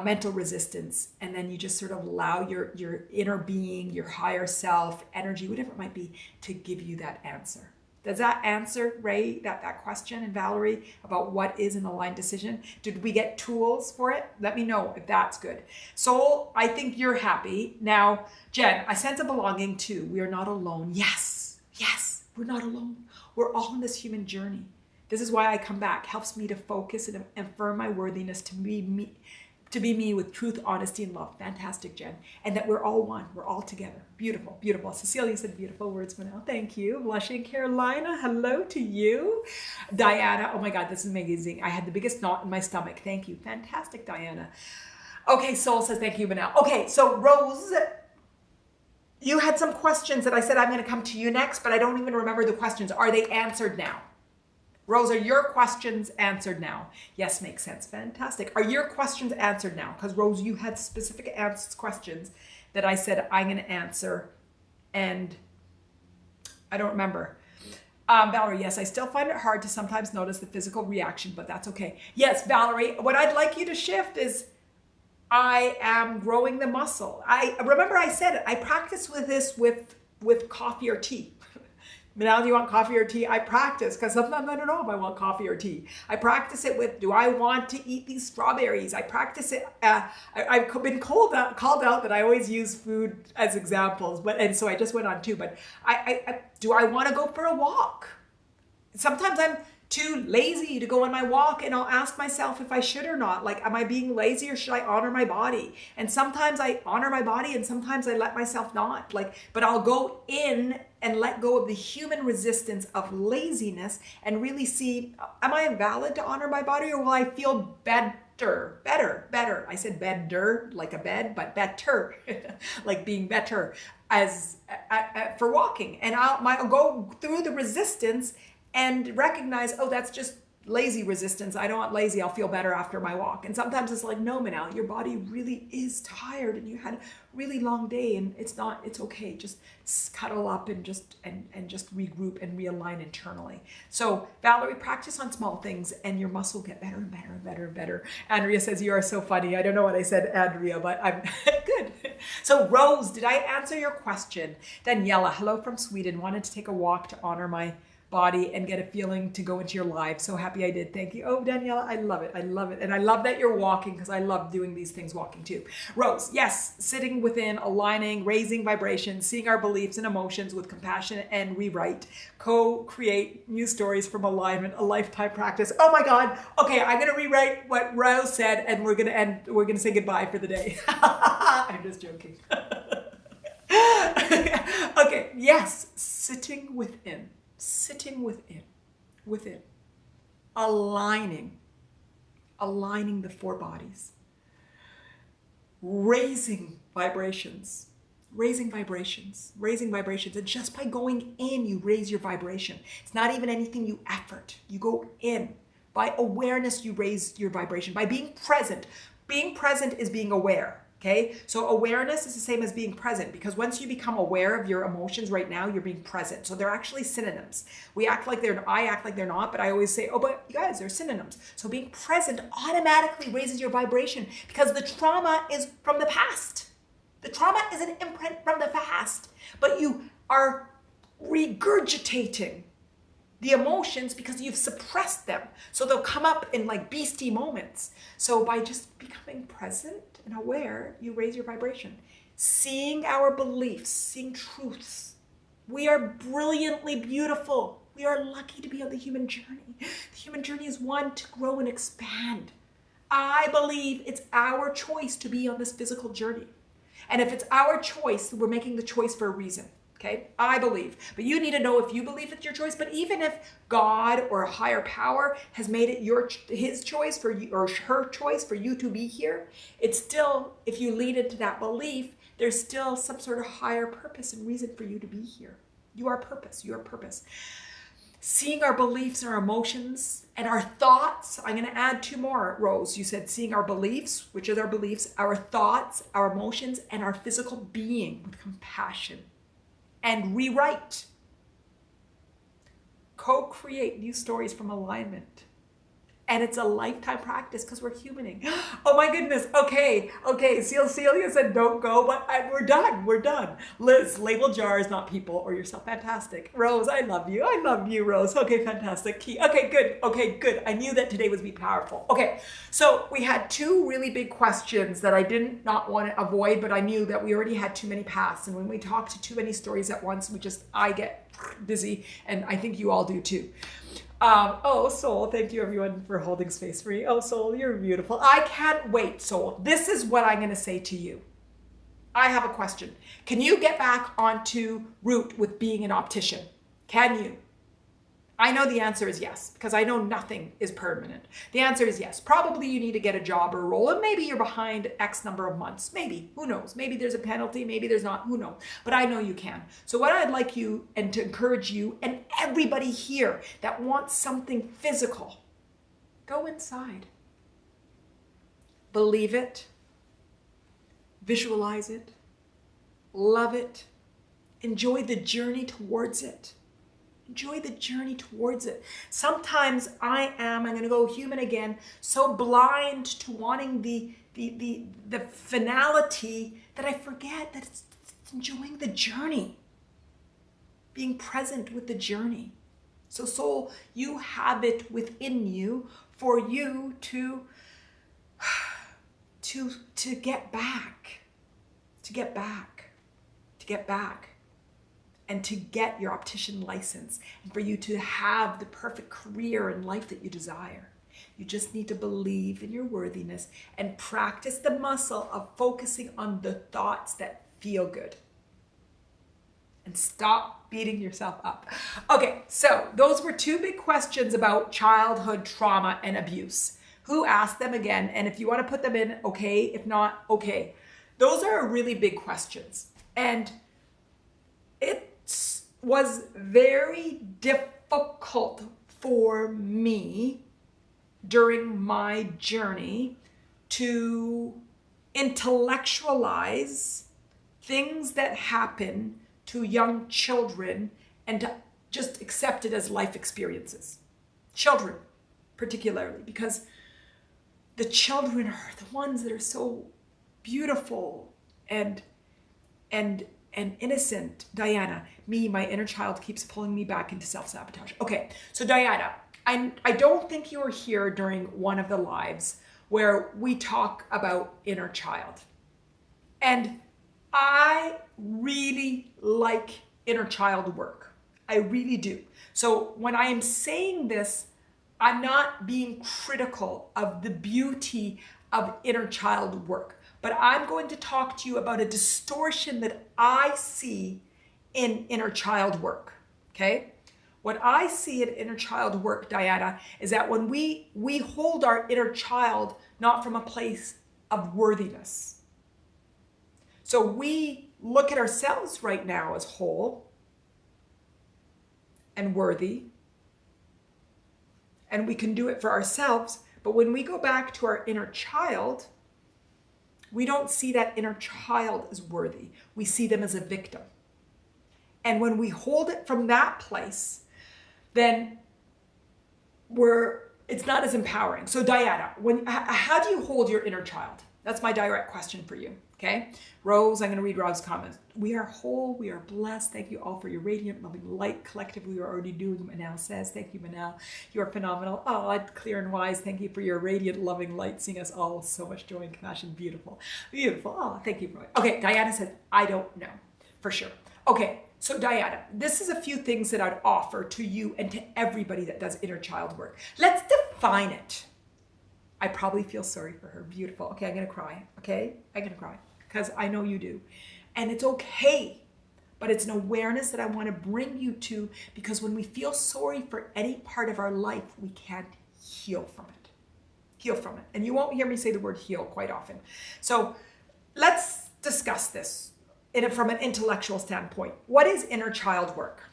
mental resistance, and then you just sort of allow your inner being, your higher self, energy, whatever it might be, to give you that answer. Does that answer, Ray, that question, and Valerie, about what is an aligned decision? Did we get tools for it? Let me know if that's good. Soul, I think you're happy. Now, Jen, I sense a belonging too. We are not alone. Yes, we're not alone. We're all on this human journey. This is why I come back. Helps me to focus and affirm my worthiness to be me with truth, honesty, and love. Fantastic, Jen. And that we're all one. We're all together. Beautiful, beautiful. Cecilia said beautiful words, Manal. Thank you. Blushing Carolina, hello to you. Diana, oh my God, this is amazing. I had the biggest knot in my stomach. Thank you. Fantastic, Diana. Okay, Soul says thank you, Manal. Okay, so Rose, you had some questions that I said I'm going to come to you next, but I don't even remember the questions. Are they answered now? Rose, are your questions answered now? Yes, makes sense. Fantastic. Are your questions answered now? Because Rose, you had specific questions that I said I'm going to answer, and I don't remember. Valerie, yes, I still find it hard to sometimes notice the physical reaction, but that's okay. Yes, Valerie, what I'd like you to shift is I am growing the muscle. I remember I said it. I practice with this with coffee or tea. Now, do you want coffee or tea? I practice, because sometimes I don't know if I want coffee or tea. I practice it with, do I want to eat these strawberries? I practice it. I've been called out that I always use food as examples, and so I just went on too. But do I want to go for a walk? Sometimes I'm too lazy to go on my walk, and I'll ask myself if I should or not. Like, am I being lazy, or should I honor my body? And sometimes I honor my body, and sometimes I let myself not. But I'll go in and let go of the human resistance of laziness and really see, am I valid to honor my body, or will I feel better? I said better, like a bed, but better, like being better for walking. And I'll go through the resistance and recognize, oh, that's just lazy resistance. I don't want lazy. I'll feel better after my walk. And sometimes it's like, no, Manal, your body really is tired and you had a really long day, and it's okay. Just cuddle up and just regroup and realign internally. So Valerie, practice on small things and your muscle will get better and better and better and better. Andrea says, you are so funny. I don't know what I said, Andrea, but I'm good. So Rose, did I answer your question? Daniela, hello from Sweden. Wanted to take a walk to honor my body and get a feeling to go into your live. So happy I did. Thank you. Oh, Daniela, I love it. I love it. And I love that you're walking, because I love doing these things walking too. Rose, yes, sitting within, aligning, raising vibrations, seeing our beliefs and emotions with compassion and rewrite, co-create new stories from alignment, a lifetime practice. Oh my God. Okay, I'm going to rewrite what Rose said, and we're going to say goodbye for the day. I'm just joking. Okay, yes, sitting within. Sitting within, aligning the four bodies, raising vibrations. And just by going in, you raise your vibration. It's not even anything you effort. You go in. By awareness, you raise your vibration. By being present is being aware. Okay, so awareness is the same as being present, because once you become aware of your emotions right now, you're being present. So they're actually synonyms. I act like they're not, but I always say, oh, but you guys, they're synonyms. So being present automatically raises your vibration because the trauma is from the past. The trauma is an imprint from the past, but you are regurgitating the emotions because you've suppressed them. So they'll come up in like beastie moments. So by just becoming present and aware, you raise your vibration. Seeing our beliefs, seeing truths. We are brilliantly beautiful. We are lucky to be on the human journey. The human journey is one to grow and expand. I believe it's our choice to be on this physical journey. And if it's our choice, we're making the choice for a reason. Okay, I believe, but you need to know if you believe it's your choice. But even if God or a higher power has made it his choice for you or her choice for you to be here, it's still, if you lead into that belief, there's still some sort of higher purpose and reason for you to be here. You are purpose. You are purpose. Seeing our beliefs, our emotions, and our thoughts. I'm going to add 2 more, Rose. You said seeing our beliefs, which are our beliefs, our thoughts, our emotions, and our physical being with compassion. And rewrite. Co-create new stories from alignment. And it's a lifetime practice because we're humaning. Oh my goodness. Okay. Celia said don't go, but we're done. Liz, label jars, not people or yourself. Fantastic. Rose, I love you, Rose. Okay, fantastic. Key. Okay, good. I knew that today would be powerful. Okay, so we had 2 really big questions that I did not want to avoid, but I knew that we already had too many paths. And when we talk to too many stories at once, I get busy, and I think you all do too. Oh, Soul, thank you everyone for holding space for me. Oh, Soul, you're beautiful. I can't wait, Soul. This is what I'm going to say to you. I have a question. Can you get back onto route with being an optician? Can you? I know the answer is yes, because I know nothing is permanent. The answer is yes. Probably you need to get a job or a role, and maybe you're behind X number of months. Maybe, who knows? Maybe there's a penalty, maybe there's not, who knows? But I know you can. So what I'd like you and to encourage you and everybody here that wants something physical, go inside. Believe it, visualize it, love it, enjoy the journey towards it. Enjoy the journey towards it. Sometimes I'm going to go human again, so blind to wanting the finality that I forget that it's enjoying the journey. Being present with the journey. So soul, you have it within you for you to get back. To get back. And to get your optician license, and for you to have the perfect career and life that you desire. You just need to believe in your worthiness and practice the muscle of focusing on the thoughts that feel good. And stop beating yourself up. Okay, so those were 2 big questions about childhood trauma and abuse. Who asked them again? And if you want to put them in, okay. If not, okay. Those are really big questions. And it was very difficult for me during my journey to intellectualize things that happen to young children and to just accept it as life experiences. Children, particularly, because the children are the ones that are so beautiful and innocent. Diana, my inner child keeps pulling me back into self-sabotage. Okay, so Diana, I don't think you were here during one of the lives where we talk about inner child. And I really like inner child work. I really do. So when I am saying this, I'm not being critical of the beauty of inner child work. But I'm going to talk to you about a distortion that I see in inner child work, okay? What I see in inner child work, Diana, is that when we hold our inner child not from a place of worthiness. So we look at ourselves right now as whole and worthy, and we can do it for ourselves. But when we go back to our inner child, we don't see that inner child as worthy. We see them as a victim. And when we hold it from that place, then it's not as empowering. So Diana, how do you hold your inner child? That's my direct question for you, okay? Rose, I'm going to read Rose's comments. We are whole, we are blessed. Thank you all for your radiant, loving light. Collectively, we are already doing, Manal says. Thank you, Manal. You are phenomenal. Oh, clear and wise. Thank you for your radiant, loving light, seeing us all with so much joy and compassion. Beautiful. Beautiful. Oh, thank you. Okay, Diana says, I don't know for sure. Okay, so Diana, this is a few things that I'd offer to you and to everybody that does inner child work. Let's define it. I probably feel sorry for her. Beautiful. Okay, I'm going to cry. Okay, I'm going to cry because I know you do. And it's okay, but it's an awareness that I want to bring you to, because when we feel sorry for any part of our life, we can't heal from it. Heal from it. And you won't hear me say the word heal quite often. So let's discuss this from an intellectual standpoint. What is inner child work?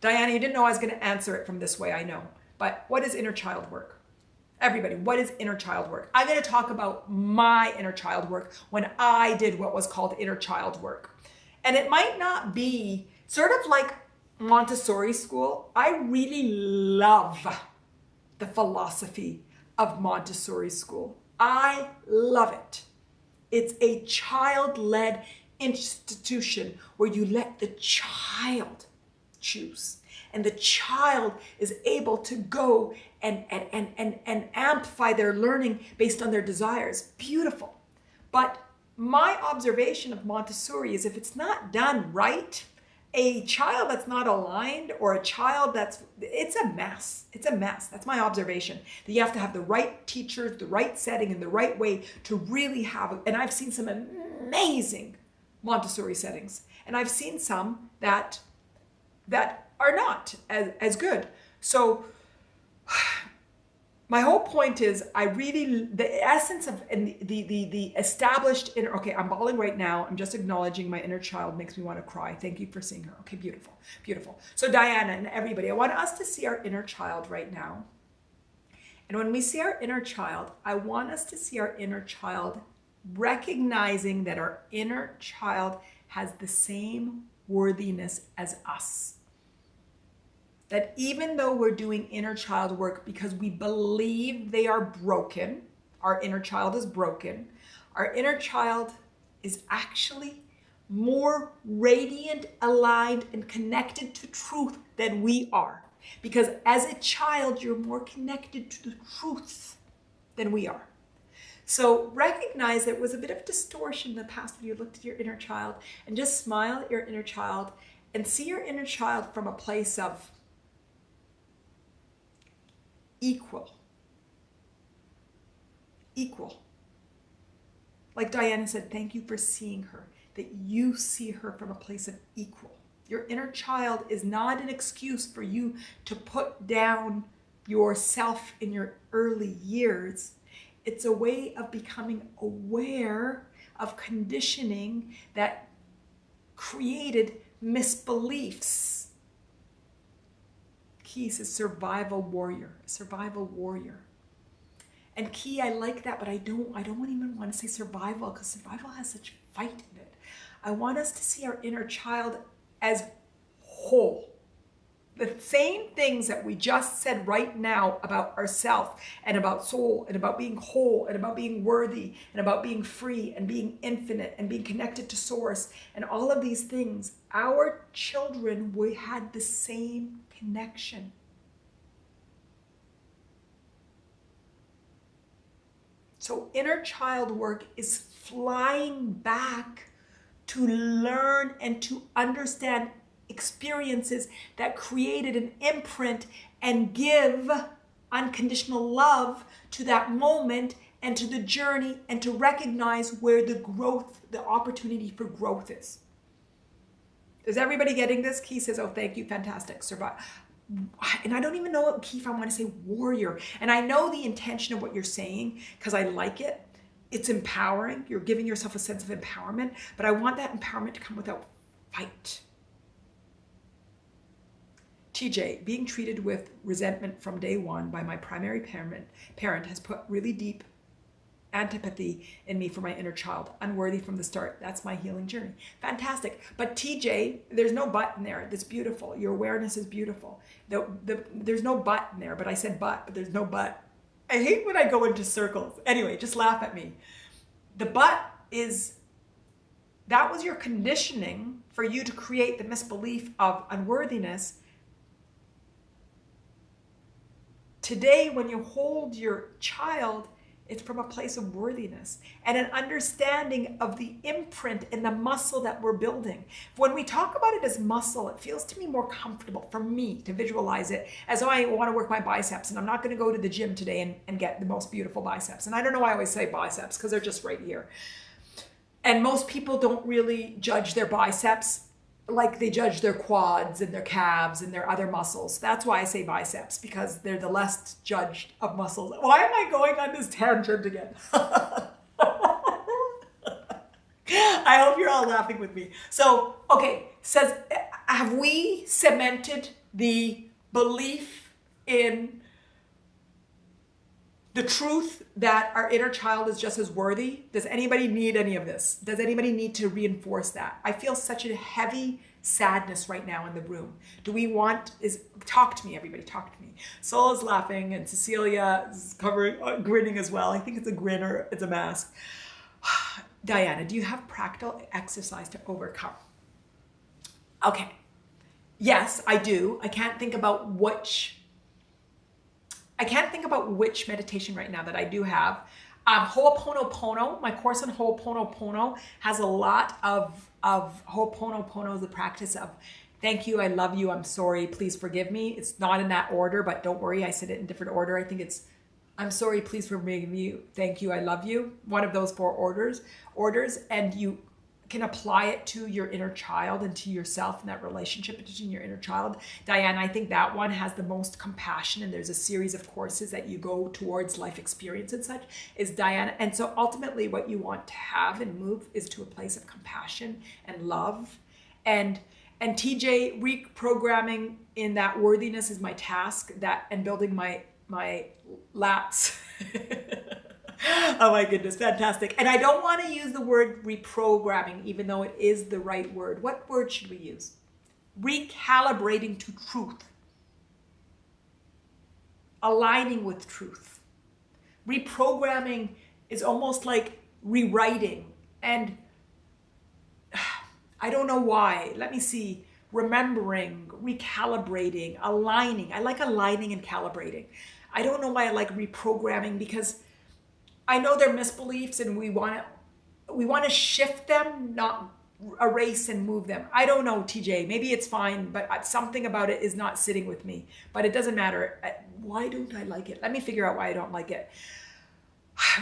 Diana, you didn't know I was going to answer it from this way, I know. But what is inner child work? Everybody, what is inner child work? I'm going to talk about my inner child work when I did what was called inner child work. And it might not be sort of like Montessori school. I really love the philosophy of Montessori school. I love it. It's a child-led institution where you let the child choose. And the child is able to go and amplify their learning based on their desires. Beautiful. But my observation of Montessori is if it's not done right, a child that's not aligned or a child it's a mess. It's a mess. That's my observation. That you have to have the right teachers, the right setting, and the right way to really have, and I've seen some amazing Montessori settings. And I've seen some that are not as good. So my whole point is the essence of the established inner, okay, I'm bawling right now. I'm just acknowledging my inner child makes me want to cry. Thank you for seeing her. Okay, beautiful, beautiful. So Diana and everybody, I want us to see our inner child right now. And when we see our inner child, I want us to see our inner child recognizing that our inner child has the same worthiness as us. That even though we're doing inner child work because we believe they are broken, our inner child is broken, our inner child is actually more radiant, aligned, and connected to truth than we are. Because as a child, you're more connected to the truth than we are. So recognize there was a bit of distortion in the past when you looked at your inner child, and just smile at your inner child and see your inner child from a place of equal. Like Diana said, thank you for seeing her, that you see her from a place of equal. Your inner child is not an excuse for you to put down yourself in your early years. It's a way of becoming aware of conditioning that created misbeliefs. Key says survival warrior. And Key, I like that, but I don't even want to say survival, because survival has such fight in it. I want us to see our inner child as whole. The same things that we just said right now about ourselves and about soul and about being whole and about being worthy and about being free and being infinite and being connected to source and all of these things, our children, we had the same connection. So inner child work is flying back to learn and to understand experiences that created an imprint and give unconditional love to that moment and to the journey and to recognize where the growth, the opportunity for growth is. Is everybody getting this? Key says, oh, thank you, fantastic. Survive. And I don't even know what key if I want to say warrior. And I know the intention of what you're saying because I like it. It's empowering. You're giving yourself a sense of empowerment, but I want that empowerment to come without fight. TJ, being treated with resentment from day one by my primary parent has put really deep antipathy in me for my inner child. Unworthy from the start. That's my healing journey. Fantastic. But TJ, there's no but in there. That's beautiful. Your awareness is beautiful. There's no but in there, but I said but there's no but. I hate when I go into circles. Anyway, just laugh at me. The but is, that was your conditioning for you to create the misbelief of unworthiness. Today, when you hold your child, it's from a place of worthiness and an understanding of the imprint and the muscle that we're building. When we talk about it as muscle, it feels to me more comfortable for me to visualize it as though I want to work my biceps, and I'm not going to go to the gym today and get the most beautiful biceps. And I don't know why I always say biceps, because they're just right here. And most people don't really judge their biceps like they judge their quads and their calves and their other muscles. That's why I say biceps, because they're the less judged of muscles. Why am I going on this tangent again? I hope you're all laughing with me. So, okay, says, have we cemented the belief in the truth that our inner child is just as worthy? Does anybody need any of this? Does anybody need to reinforce that? I feel such a heavy sadness right now in the room. Do we want, talk to me, everybody, talk to me. Sol is laughing and Cecilia is grinning as well. I think it's a grin or it's a mask. Diana, do you have practical exercise to overcome? Okay. Yes, I do. I can't think about which meditation right now that I do have. Ho'oponopono, my course on Ho'oponopono has a lot of Ho'oponopono, the practice of thank you, I love you, I'm sorry, please forgive me. It's not in that order, but don't worry, I said it in different order. I think it's I'm sorry, please forgive me, thank you, I love you. One of those 4 orders, and you can apply it to your inner child and to yourself and that relationship between your inner child. Diana, I think that one has the most compassion, and there's a series of courses that you go towards life experience and such, is Diana. And so ultimately what you want to have and move is to a place of compassion and love. And TJ, reprogramming in that worthiness is my task, that and building my lats. Oh my goodness, fantastic. And I don't want to use the word reprogramming, even though it is the right word. What word should we use? Recalibrating to truth. Aligning with truth. Reprogramming is almost like rewriting. And I don't know why. Let me see. Remembering, recalibrating, aligning. I like aligning and calibrating. I don't know why I like reprogramming, because I know they're misbeliefs and we want to shift them, not erase and move them. I don't know, TJ, maybe it's fine, but something about it is not sitting with me. But it doesn't matter. Why don't I like it? Let me figure out why I don't like it.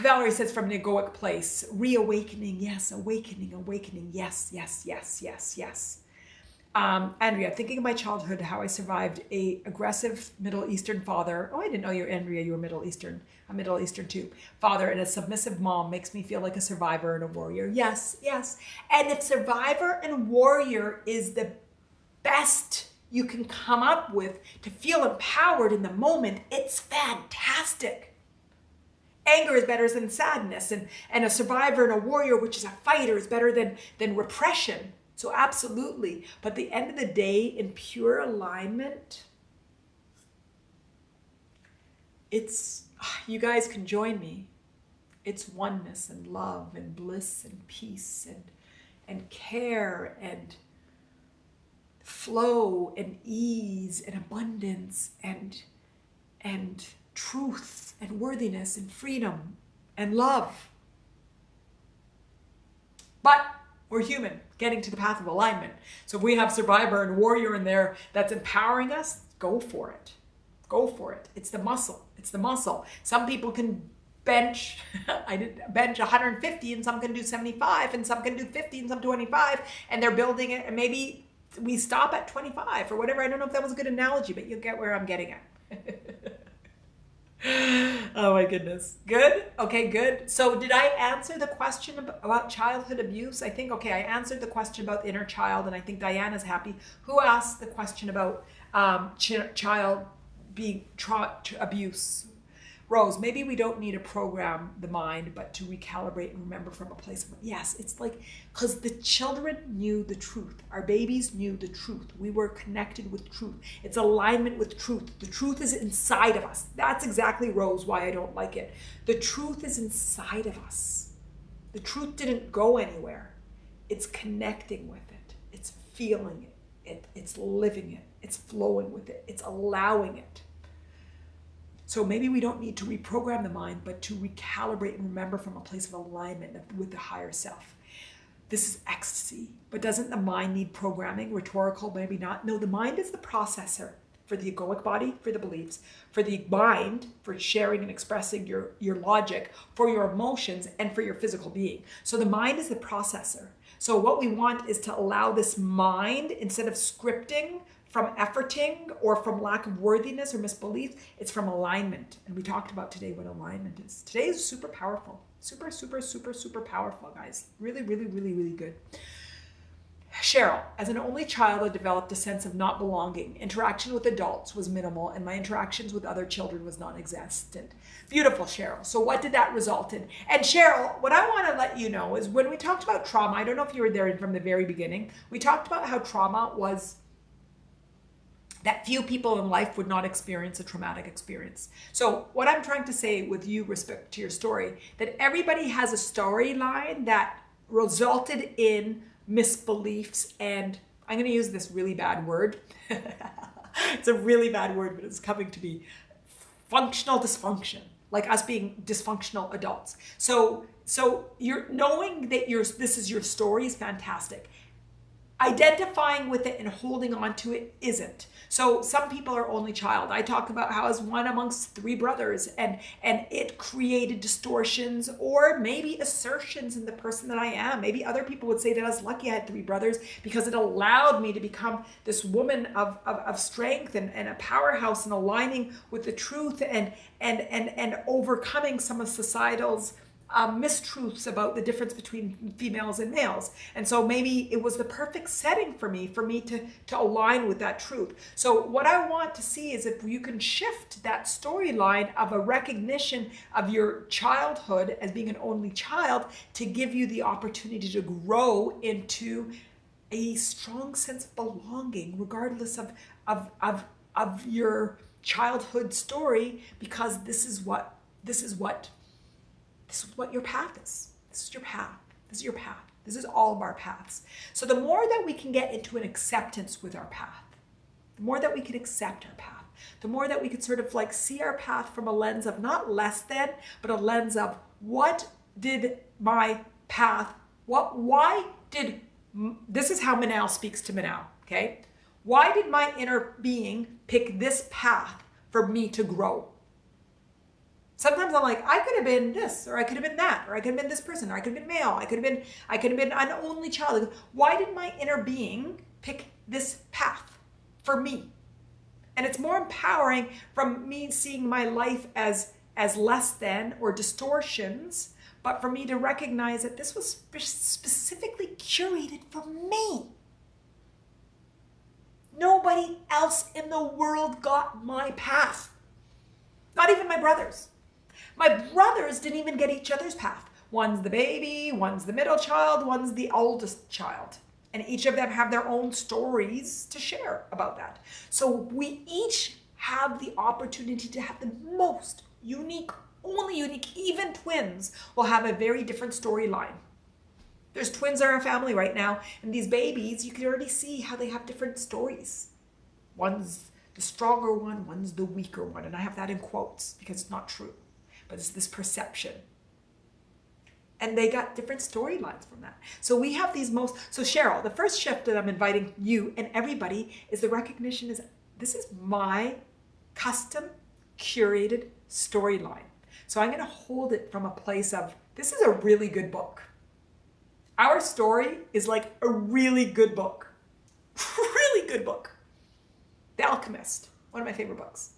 Valerie says, from an egoic place, reawakening, yes, awakening, yes. Andrea, thinking of my childhood, how I survived a aggressive Middle Eastern father. Oh, I didn't know you, Andrea, you were Middle Eastern. I'm Middle Eastern too. Father and a submissive mom makes me feel like a survivor and a warrior. Yes. And if survivor and warrior is the best you can come up with to feel empowered in the moment, it's fantastic. Anger is better than sadness, and a survivor and a warrior, which is a fighter, is better than repression. So absolutely. But at the end of the day, in pure alignment, it's, you guys can join me. It's oneness and love and bliss and peace and care and flow and ease and abundance and truth and worthiness and freedom and love. But we're human, getting to the path of alignment. So if we have survivor and warrior in there that's empowering us, go for it. Go for it. It's the muscle. It's the muscle. Some people can bench, I did bench 150, and some can do 75, and some can do 50, and some 25, and they're building it. And maybe we stop at 25 or whatever. I don't know if that was a good analogy, but you'll get where I'm getting at. Oh my goodness. Good? Okay, good. So did I answer the question about childhood abuse? I think, okay, I answered the question about the inner child, and I think Diana's happy. Who asked the question about child being abuse? Rose, maybe we don't need to program the mind, but to recalibrate and remember from a place of, yes, it's like, because the children knew the truth. Our babies knew the truth. We were connected with truth. It's alignment with truth. The truth is inside of us. That's exactly, Rose, why I don't like it. The truth is inside of us. The truth didn't go anywhere. It's connecting with it. It's feeling it. It's living it. It's flowing with it. It's allowing it. So maybe we don't need to reprogram the mind, but to recalibrate and remember from a place of alignment with the higher self. This is ecstasy, but doesn't the mind need programming? Rhetorical, maybe not. No, the mind is the processor for the egoic body, for the beliefs, for the mind, for sharing and expressing your logic, for your emotions, and for your physical being. So the mind is the processor. So what we want is to allow this mind, instead of scripting, from efforting or from lack of worthiness or misbelief, it's from alignment. And we talked about today what alignment is. Today is super powerful. Super, super, super, super powerful, guys. Really, really, really, really good. Cheryl, as an only child, I developed a sense of not belonging. Interaction with adults was minimal, and my interactions with other children was non-existent. Beautiful, Cheryl. So what did that result in? And Cheryl, what I want to let you know is when we talked about trauma, I don't know if you were there from the very beginning, we talked about how trauma was that few people in life would not experience a traumatic experience. So what I'm trying to say with you respect to your story, that everybody has a storyline that resulted in misbeliefs, and I'm going to use this really bad word. It's a really bad word, but it's coming to be functional dysfunction, like us being dysfunctional adults. So you're knowing that this is your story is fantastic. Identifying with it and holding on to it isn't. So some people are only child. I talk about how I was one amongst three brothers, and it created distortions or maybe assertions in the person that I am. Maybe other people would say that I was lucky I had three brothers because it allowed me to become this woman of strength and a powerhouse and aligning with the truth and overcoming some of societal's mistruths about the difference between females and males. And so maybe it was the perfect setting for me to align with that truth. So what I want to see is if you can shift that storyline of a recognition of your childhood as being an only child to give you the opportunity to grow into a strong sense of belonging, regardless of your childhood story, because this is what your path is. This is your path. This is your path. This is all of our paths. So the more that we can get into an acceptance with our path, the more that we can accept our path, the more that we can sort of like see our path from a lens of not less than, but a lens of what did my path, this is how Manal speaks to Manal, okay? Why did my inner being pick this path for me to grow? Sometimes I'm like, I could have been this, or I could have been that, or I could have been this person, or I could have been male, I could have been an only child. Why did my inner being pick this path for me? And it's more empowering from me seeing my life as less than or distortions, but for me to recognize that this was specifically curated for me. Nobody else in the world got my path. Not even my brothers. My brothers didn't even get each other's path. One's the baby, one's the middle child, one's the oldest child. And each of them have their own stories to share about that. So we each have the opportunity to have the most unique, only unique, even twins will have a very different storyline. There's twins in our family right now, and these babies, you can already see how they have different stories. One's the stronger one, one's the weaker one. And I have that in quotes because it's not true, but it's this perception. And they got different storylines from that. So we have these so Cheryl, the first shift that I'm inviting you and everybody is the recognition is this is my custom curated storyline. So I'm going to hold it from a place of, this is a really good book. Our story is like a really good book. Really good book. The Alchemist, one of my favorite books.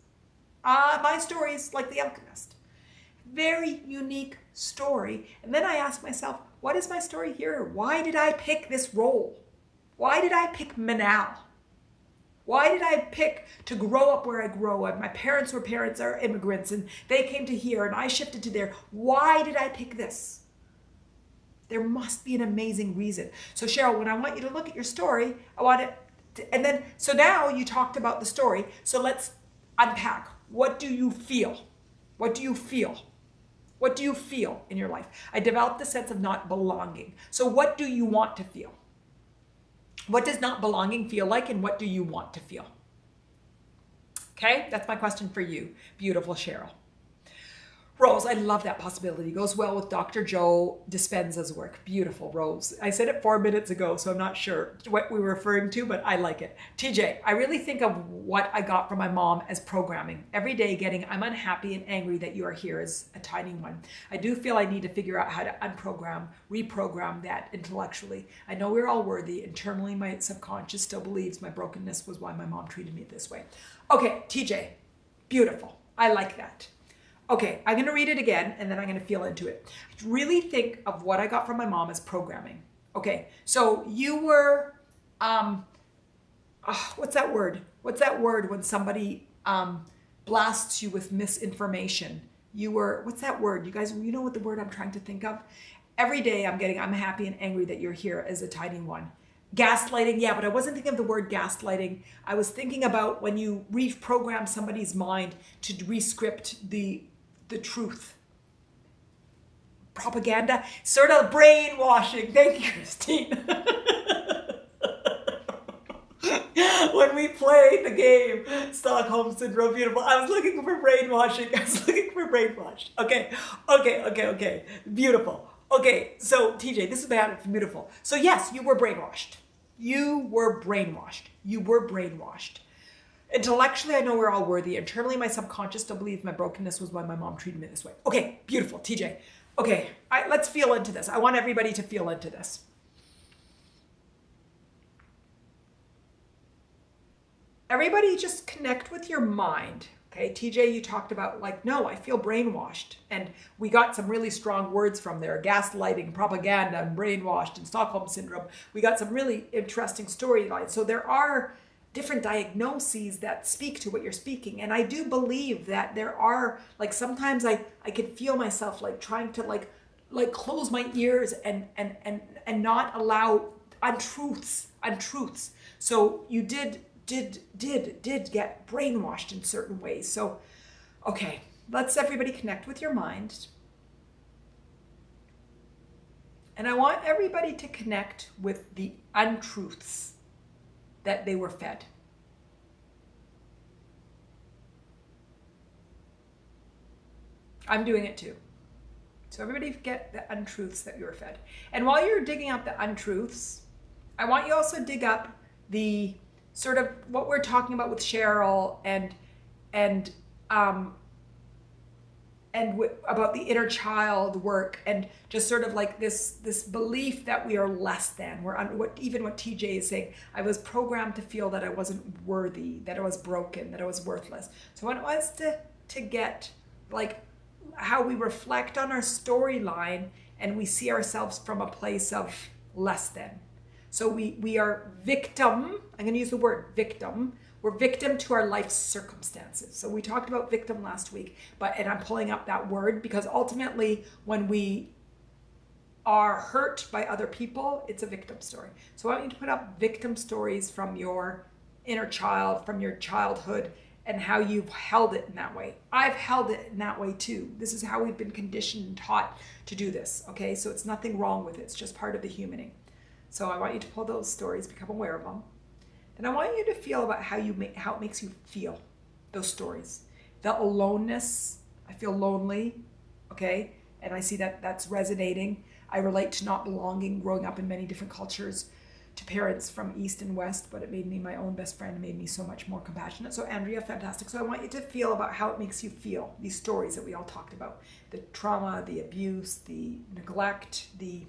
My story is like The Alchemist. Very unique story. And then I ask myself, what is my story here? Why did I pick this role? Why did I pick Manal? Why did I pick to grow up where I grow up? My parents are immigrants and they came to here and I shifted to there. Why did I pick this? There must be an amazing reason. So Cheryl, when I want you to look at your story, I want it to, and then, so now you talked about the story. So let's unpack. What do you feel? What do you feel? What do you feel in your life? I developed a sense of not belonging. So what do you want to feel? What does not belonging feel like, and what do you want to feel? Okay, that's my question for you, beautiful Cheryl. Rose, I love that possibility. Goes well with Dr. Joe Dispenza's work. Beautiful, Rose. I said it 4 minutes ago, so I'm not sure what we were referring to, but I like it. TJ, I really think of what I got from my mom as programming. Every day getting, I'm unhappy and angry that you are here is a tiny one. I do feel I need to figure out how to unprogram, reprogram that intellectually. I know we're all worthy. Internally, my subconscious still believes my brokenness was why my mom treated me this way. Okay, TJ, beautiful. I like that. Okay, I'm going to read it again and then I'm going to feel into it. Really think of what I got from my mom as programming. Okay, so you were, what's that word? What's that word when somebody blasts you with misinformation? You were, what's that word? You guys, you know what the word I'm trying to think of? Every day I'm happy and angry that you're here as a tiny one. Gaslighting, yeah, but I wasn't thinking of the word gaslighting. I was thinking about when you reprogram somebody's mind to re-script the truth. Propaganda, sort of brainwashing. Thank you, Christine. When we played the game, Stockholm Syndrome, beautiful. I was looking for brainwashing. I was looking for brainwash. Okay. Beautiful. Okay, so TJ, this is beautiful. So yes, you were brainwashed. You were brainwashed. You were brainwashed. Intellectually, I know we're all worthy. Internally, my subconscious still believes my brokenness was why my mom treated me this way. Okay, beautiful, TJ. Okay, let's feel into this. I want everybody to feel into this. Everybody just connect with your mind. Okay, TJ, you talked about like, no, I feel brainwashed. And we got some really strong words from there. Gaslighting, propaganda, and brainwashed, and Stockholm Syndrome. We got some really interesting storylines. So there are different diagnoses that speak to what you're speaking. And I do believe that there are, like, sometimes I could feel myself like trying to like close my ears and not allow untruths. So you did get brainwashed in certain ways. So, okay, let's everybody connect with your mind. And I want everybody to connect with the untruths that they were fed. I'm doing it too. So everybody get the untruths that you were fed. And while you're digging up the untruths, I want you also dig up the sort of what we're talking about with Cheryl and about the inner child work, and just sort of like this belief that we are less than. What TJ is saying, I was programmed to feel that I wasn't worthy, that I was broken, that I was worthless. So I want us to get like how we reflect on our storyline and we see ourselves from a place of less than. So we are victim. I'm going to use the word victim. We're victim to our life circumstances. So we talked about victim last week, and I'm pulling up that word because ultimately when we are hurt by other people, it's a victim story. So I want you to put up victim stories from your inner child, from your childhood, and how you've held it in that way. I've held it in that way too. This is how we've been conditioned and taught to do this, okay? So it's nothing wrong with it. It's just part of the humaning. So I want you to pull those stories, become aware of them. And I want you to feel about how it makes you feel, those stories. The aloneness, I feel lonely, okay? And I see that that's resonating. I relate to not belonging, growing up in many different cultures, to parents from East and West, but it made me my own best friend, made me so much more compassionate. So Andrea, fantastic. So I want you to feel about how it makes you feel, these stories that we all talked about. The trauma, the abuse, the neglect, the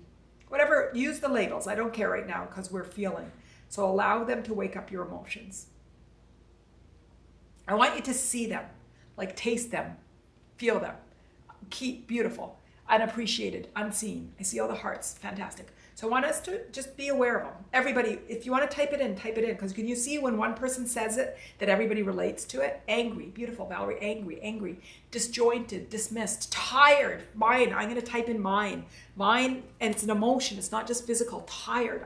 whatever, use the labels. I don't care right now because we're feeling. So allow them to wake up your emotions. I want you to see them, like taste them, feel them. Keep beautiful, unappreciated, unseen. I see all the hearts, fantastic. So I want us to just be aware of them. Everybody, if you want to type it in, because can you see when one person says it that everybody relates to it? Angry, beautiful, Valerie, angry, disjointed, dismissed, tired, mine. I'm going to type in mine, and it's an emotion. It's not just physical. Tired.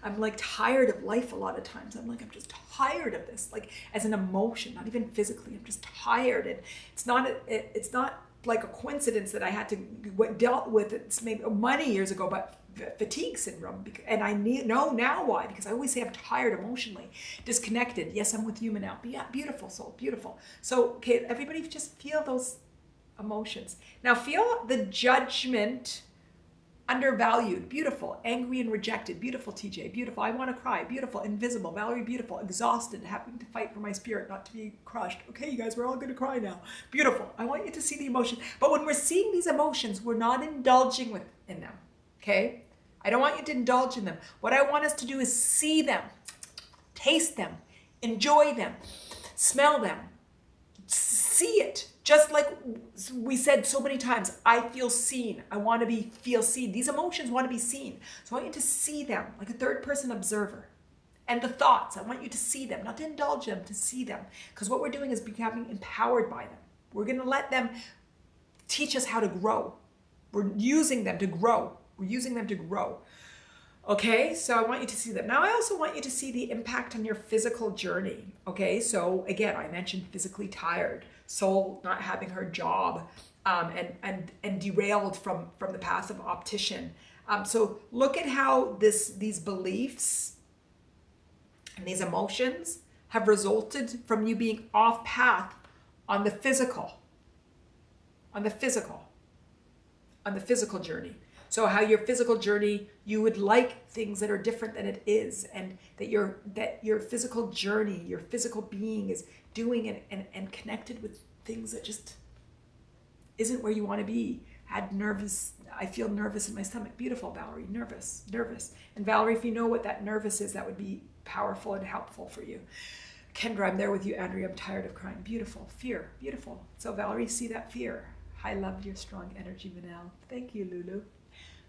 I'm like tired of life a lot of times. I'm just tired of this, like as an emotion, not even physically. I'm just tired, and it's not like a coincidence that I had to dealt with it maybe many years ago, but fatigue syndrome, and I know now why, because I always say I'm tired emotionally, disconnected. Yes, I'm with you, Manal. Yeah, beautiful soul, beautiful. So, okay, everybody just feel those emotions. Now feel the judgment, undervalued, beautiful, angry and rejected, beautiful, TJ, beautiful, I want to cry, beautiful, invisible, Valerie, beautiful, exhausted, having to fight for my spirit not to be crushed. Okay, you guys, we're all going to cry now. Beautiful. I want you to see the emotion. But when we're seeing these emotions, we're not indulging in them. Okay? I don't want you to indulge in them. What I want us to do is see them, taste them, enjoy them, smell them, see it. Just like we said so many times, I feel seen. I want to feel seen. These emotions want to be seen. So I want you to see them like a third person observer. And the thoughts, I want you to see them, not to indulge them, to see them. Because what we're doing is becoming empowered by them. We're going to let them teach us how to grow. We're using them to grow. We're using them to grow. Okay, so I want you to see them. Now I also want you to see the impact on your physical journey. Okay, so again, I mentioned physically tired, soul not having her job, and derailed from the path of optician. So look at how these beliefs and these emotions have resulted from you being off path on the physical journey. So how your physical journey, you would like things that are different than it is, and that your physical journey, your physical being is doing and connected with things that just isn't where you want to be. I feel nervous in my stomach. Beautiful, Valerie, nervous. And Valerie, if you know what that nervous is, that would be powerful and helpful for you. Kendra, I'm there with you. Andrea, I'm tired of crying. Beautiful, fear, beautiful. So Valerie, see that fear. I love your strong energy, Manal. Thank you, Lulu.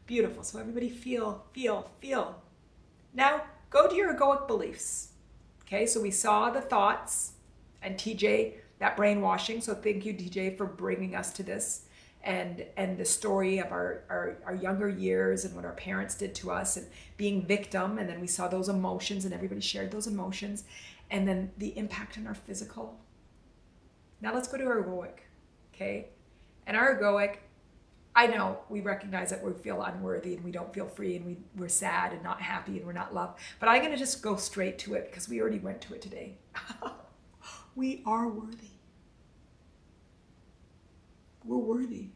Beautiful. So everybody feel. Now go to your egoic beliefs. Okay, so we saw the thoughts and TJ, that brainwashing. So thank you, TJ, for bringing us to this and the story of our younger years and what our parents did to us and being victim. And then we saw those emotions and everybody shared those emotions. And then the impact on our physical. Now let's go to our egoic. Okay, and our egoic, I know we recognize that we feel unworthy and we don't feel free and we're sad and not happy and we're not loved. But I'm going to just go straight to it because we already went to it today. We are worthy. We're worthy.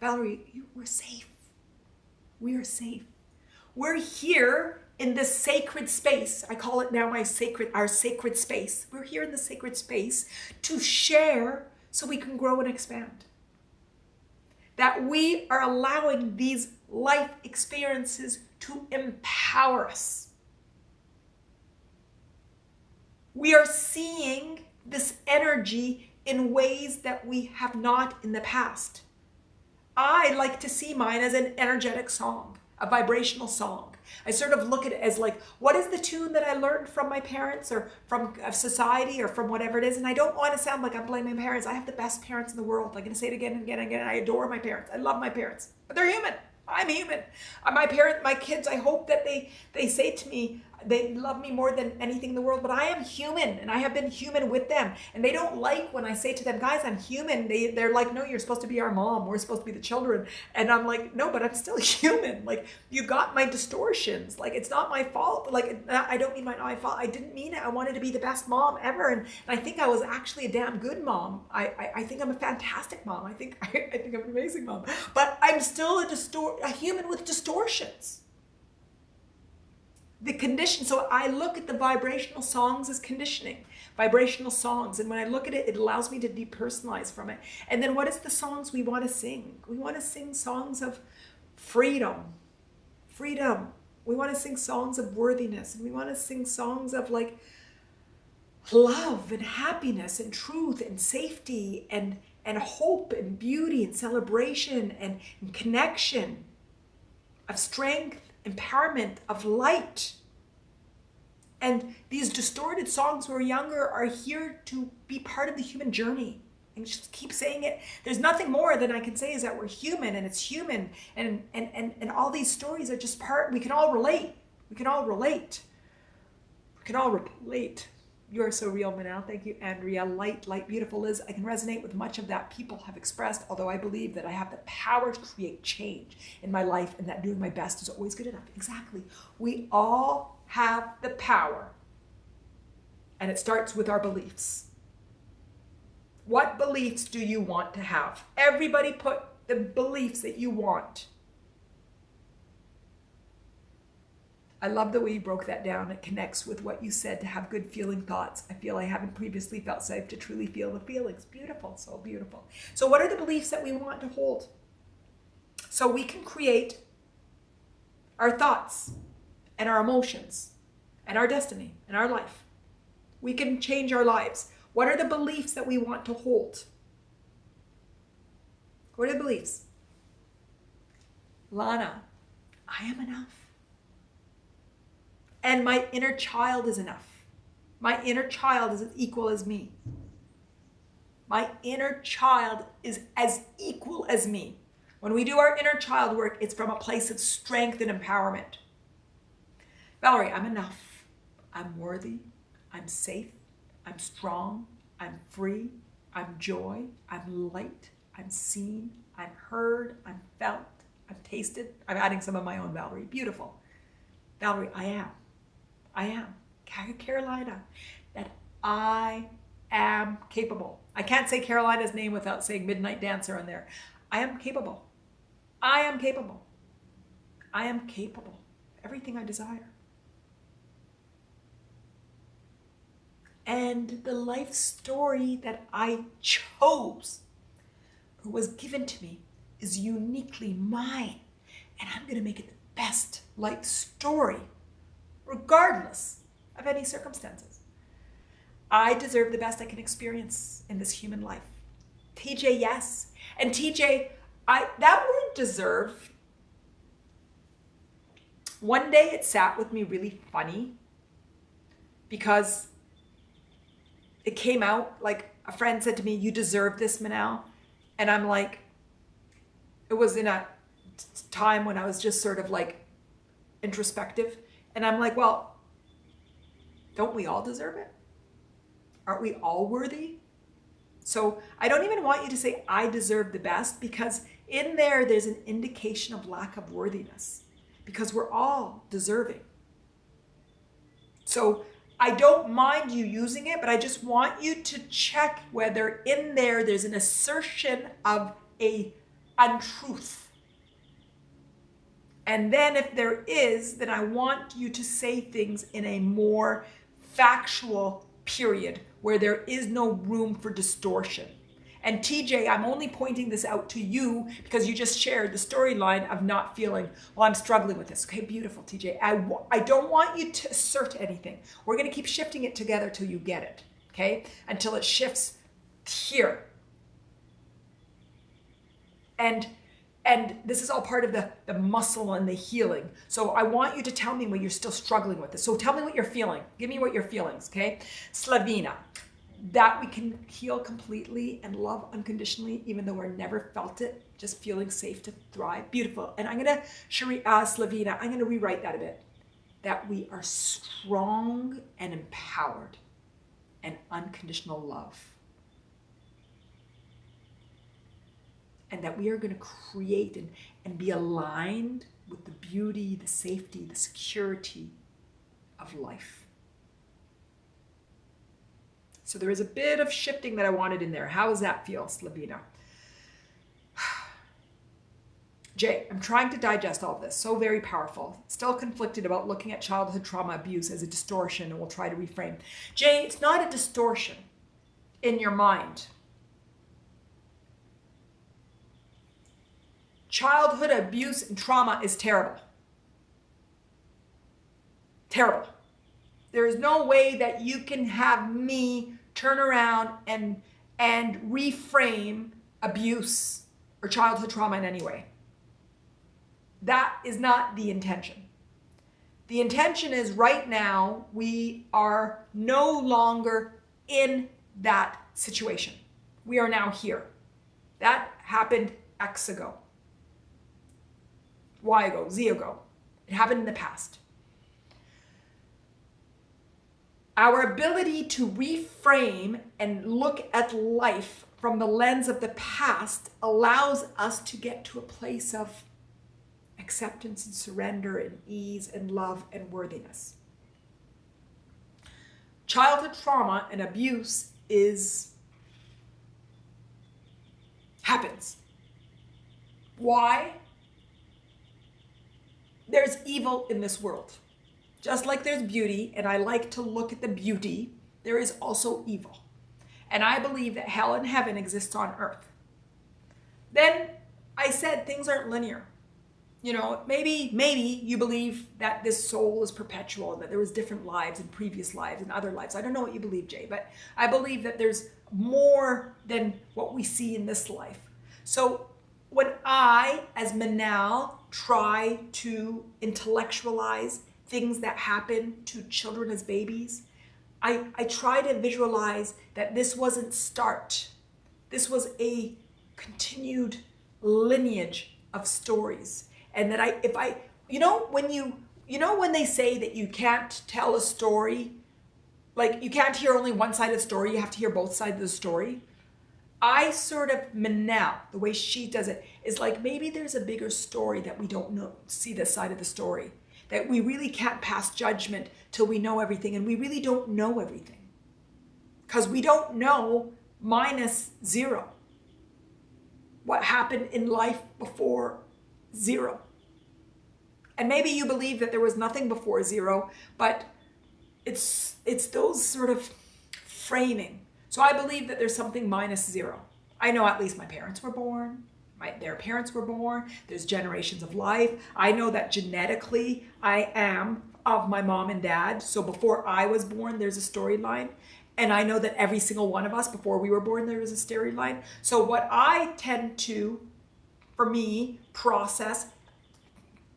Valerie, we're safe. We are safe. We're here in this sacred space. I call it now our sacred space. We're here in the sacred space to share so we can grow and expand. That we are allowing these life experiences to empower us. We are seeing this energy in ways that we have not in the past. I like to see mine as an energetic song, a vibrational song. I sort of look at it as like, what is the tune that I learned from my parents or from society or from whatever it is? And I don't want to sound like I'm blaming my parents. I have the best parents in the world. I'm going to say it again and again and again. I adore my parents. I love my parents, but they're human. I'm human. My kids, I hope that they say to me, they love me more than anything in the world, but I am human and I have been human with them. And they don't like when I say to them, guys, I'm human. They're like, no, you're supposed to be our mom. We're supposed to be the children. And I'm like, no, but I'm still human. Like, you got my distortions. Like, it's not my fault. Like, I don't mean my fault. I didn't mean it. I wanted to be the best mom ever. And I think I was actually a damn good mom. I think I'm a fantastic mom. I think I'm an amazing mom. But I'm still a human with distortions. The condition, so I look at the vibrational songs as conditioning, vibrational songs. And when I look at it, it allows me to depersonalize from it. And then what is the songs we want to sing? We want to sing songs of freedom. We want to sing songs of worthiness. And we want to sing songs of like love and happiness and truth and safety and hope and beauty and celebration and connection, of strength empowerment, of light. And these distorted songs when we're younger are here to be part of the human journey. And just keep saying it. There's nothing more than I can say is that we're human, and it's human. And all these stories are just part, we can all relate. We can all relate. We can all relate. You are so real, Manal. Thank you, Andrea. Light, beautiful Liz. I can resonate with much of that people have expressed, although I believe that I have the power to create change in my life and that doing my best is always good enough. Exactly. We all have the power. And it starts with our beliefs. What beliefs do you want to have? Everybody put the beliefs that you want. I love the way you broke that down. It connects with what you said, to have good feeling thoughts. I feel I haven't previously felt safe to truly feel the feelings. Beautiful, so beautiful. So what are the beliefs that we want to hold? So we can create our thoughts and our emotions and our destiny and our life. We can change our lives. What are the beliefs that we want to hold? What are the beliefs? Lana, I am enough. And my inner child is enough. My inner child is as equal as me. My inner child is as equal as me. When we do our inner child work, it's from a place of strength and empowerment. Valerie, I'm enough. I'm worthy. I'm safe. I'm strong. I'm free. I'm joy. I'm light. I'm seen. I'm heard. I'm felt. I'm tasted. I'm adding some of my own, Valerie. Beautiful. Valerie, I am. Carolina, that I am capable. I can't say Carolina's name without saying Midnight Dancer on there. I am capable. I am capable. I am capable. Everything I desire. And the life story that I chose or was given to me is uniquely mine. And I'm going to make it the best life story, regardless of any circumstances. I deserve the best I can experience in this human life. TJ, yes. And TJ, that word deserve, one day it sat with me really funny because it came out like a friend said to me, you deserve this, Manal. And I'm like, it was in a time when I was just sort of like introspective. And I'm like, well, don't we all deserve it? Aren't we all worthy? So I don't even want you to say, I deserve the best, because in there's an indication of lack of worthiness, because we're all deserving. So I don't mind you using it, but I just want you to check whether in there's an assertion of a untruth. And then if there is, then I want you to say things in a more factual period where there is no room for distortion. And TJ, I'm only pointing this out to you because you just shared the storyline of not feeling, well, I'm struggling with this. Okay, beautiful, TJ. I don't want you to assert anything. We're going to keep shifting it together till you get it, okay? Until it shifts here. And this is all part of the muscle and the healing. So I want you to tell me when you're still struggling with this. So tell me what you're feeling. Give me what you're feeling, okay? Slavina, that we can heal completely and love unconditionally, even though we're never felt it, just feeling safe to thrive. Beautiful. And I'm going to, Slavina, I'm going to rewrite that a bit. That we are strong and empowered and unconditional love. And that we are going to create and be aligned with the beauty, the safety, the security of life. So there is a bit of shifting that I wanted in there. How does that feel, Slavina? Jay, I'm trying to digest all of this. So very powerful. Still conflicted about looking at childhood trauma abuse as a distortion, and we'll try to reframe. Jay, it's not a distortion in your mind. Childhood abuse and trauma is terrible. Terrible. There is no way that you can have me turn around and reframe abuse or childhood trauma in any way. That is not the intention. The intention is right now, we are no longer in that situation. We are now here. That happened X ago, Y ago, Z ago. It happened in the past. Our ability to reframe and look at life from the lens of the past allows us to get to a place of acceptance and surrender and ease and love and worthiness. Childhood trauma and abuse happens. Why? There's evil in this world. Just like there's beauty, and I like to look at the beauty, there is also evil. And I believe that hell and heaven exists on earth. Then I said things aren't linear. You know, maybe you believe that this soul is perpetual, that there was different lives and previous lives and other lives. I don't know what you believe, Jay, but I believe that there's more than what we see in this life. So when I, as Manal, try to intellectualize things that happen to children as babies, I try to visualize that this wasn't start. This was a continued lineage of stories. And that when they say that you can't tell a story, like you can't hear only one side of the story, you have to hear both sides of the story. I sort of, Manal, the way she does it, is like maybe there's a bigger story that we don't know, see this side of the story. That we really can't pass judgment till we know everything, and we really don't know everything. Because we don't know minus zero. What happened in life before zero. And maybe you believe that there was nothing before zero, but it's those sort of framing. So I believe that there's something minus zero. I know at least my parents were born. Their parents were born. There's generations of life. I know that genetically I am of my mom and dad. So before I was born, there's a storyline. And I know that every single one of us, before we were born, there was a storyline. So what I tend to, for me, process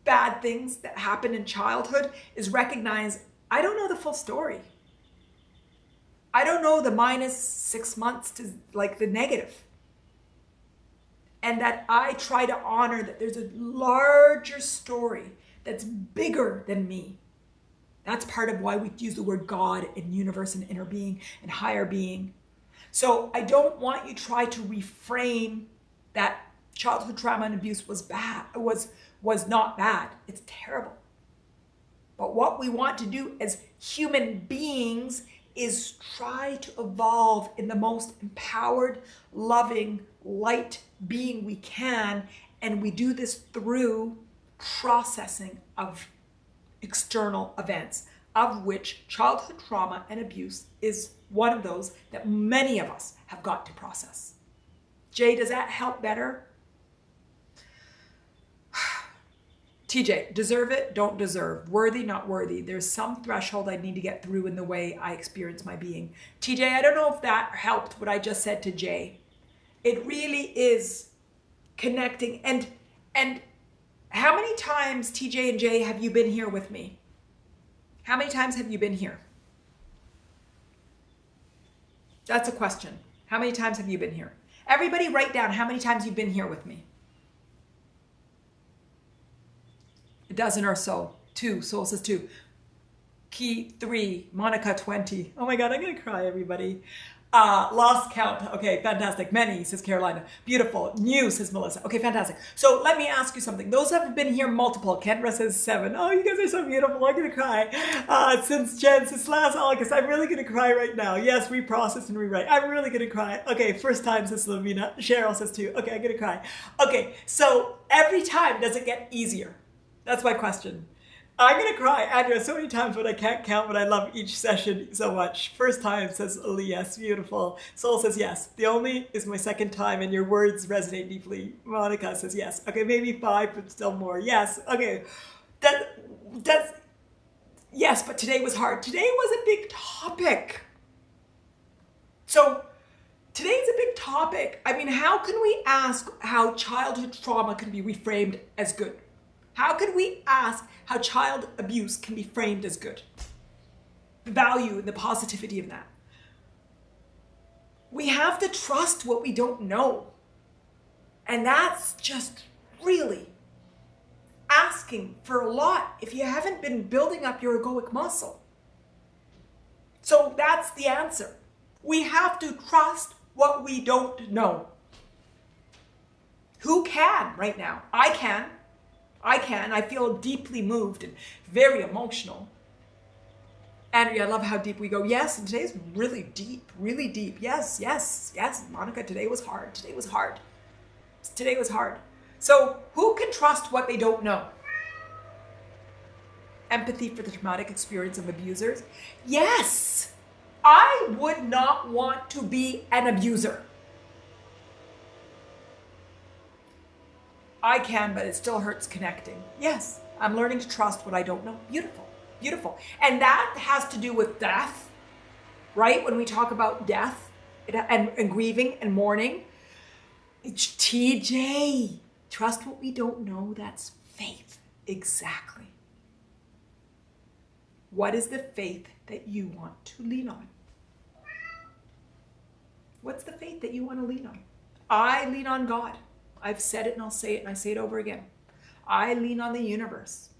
bad things that happen in childhood is recognize I don't know the full story. I don't know the minus 6 months to like the negative. And that I try to honor that there's a larger story that's bigger than me. That's part of why we use the word God and universe and inner being and higher being. So I don't want you to try to reframe that childhood trauma and abuse was bad, was not bad. It's terrible. But what we want to do as human beings is try to evolve in the most empowered, loving, light being we can. And we do this through processing of external events, of which childhood trauma and abuse is one of those that many of us have got to process. Jay, does that help better? TJ, deserve it, don't deserve. Worthy, not worthy. There's some threshold I need to get through in the way I experience my being. TJ, I don't know if that helped what I just said to Jay. It really is connecting. And how many times, TJ and Jay, have you been here with me? How many times have you been here? That's a question. How many times have you been here? Everybody write down how many times you've been here with me. A dozen or so. 2. Soul says 2. Key 3. Monica 20. Oh my God, I'm going to cry, everybody. Lost count. Okay, fantastic. Many, says Carolina. Beautiful. New, says Melissa. Okay, fantastic. So let me ask you something. Those have been here multiple. Kendra says 7. Oh, you guys are so beautiful. I'm going to cry. Since last August, I'm really going to cry right now. Yes, reprocess and rewrite. I'm really going to cry. Okay, first time, says Lavina. Cheryl says 2. Okay, I'm going to cry. Okay, so every time, does it get easier? That's my question. I'm going to cry, Andrea, so many times when I can't count, but I love each session so much. First time, says yes, beautiful. Soul says yes. The only is my second time, and your words resonate deeply. Monica says yes. Okay, maybe 5, but still more. Yes. Okay. That's yes, but today was hard. Today was a big topic. So today's a big topic. I mean, how can we ask how childhood trauma can be reframed as good? How could we ask how child abuse can be framed as good? The value and the positivity of that. We have to trust what we don't know. And that's just really asking for a lot if you haven't been building up your egoic muscle. So that's the answer. We have to trust what we don't know. Who can right now? I can. I feel deeply moved and very emotional. Andrea, I love how deep we go. Yes, and today's really deep, really deep. Yes. Monica, today was hard. Today was hard. So who can trust what they don't know? Empathy for the traumatic experience of abusers. Yes, I would not want to be an abuser. I can, but it still hurts connecting. Yes, I'm learning to trust what I don't know. Beautiful. And that has to do with death, right? When we talk about death and grieving and mourning. It's TJ, trust what we don't know, that's faith. Exactly. What is the faith that you want to lean on? What's the faith that you want to lean on? I lean on God. I've said it and I'll say it and I say it over again. I lean on the universe.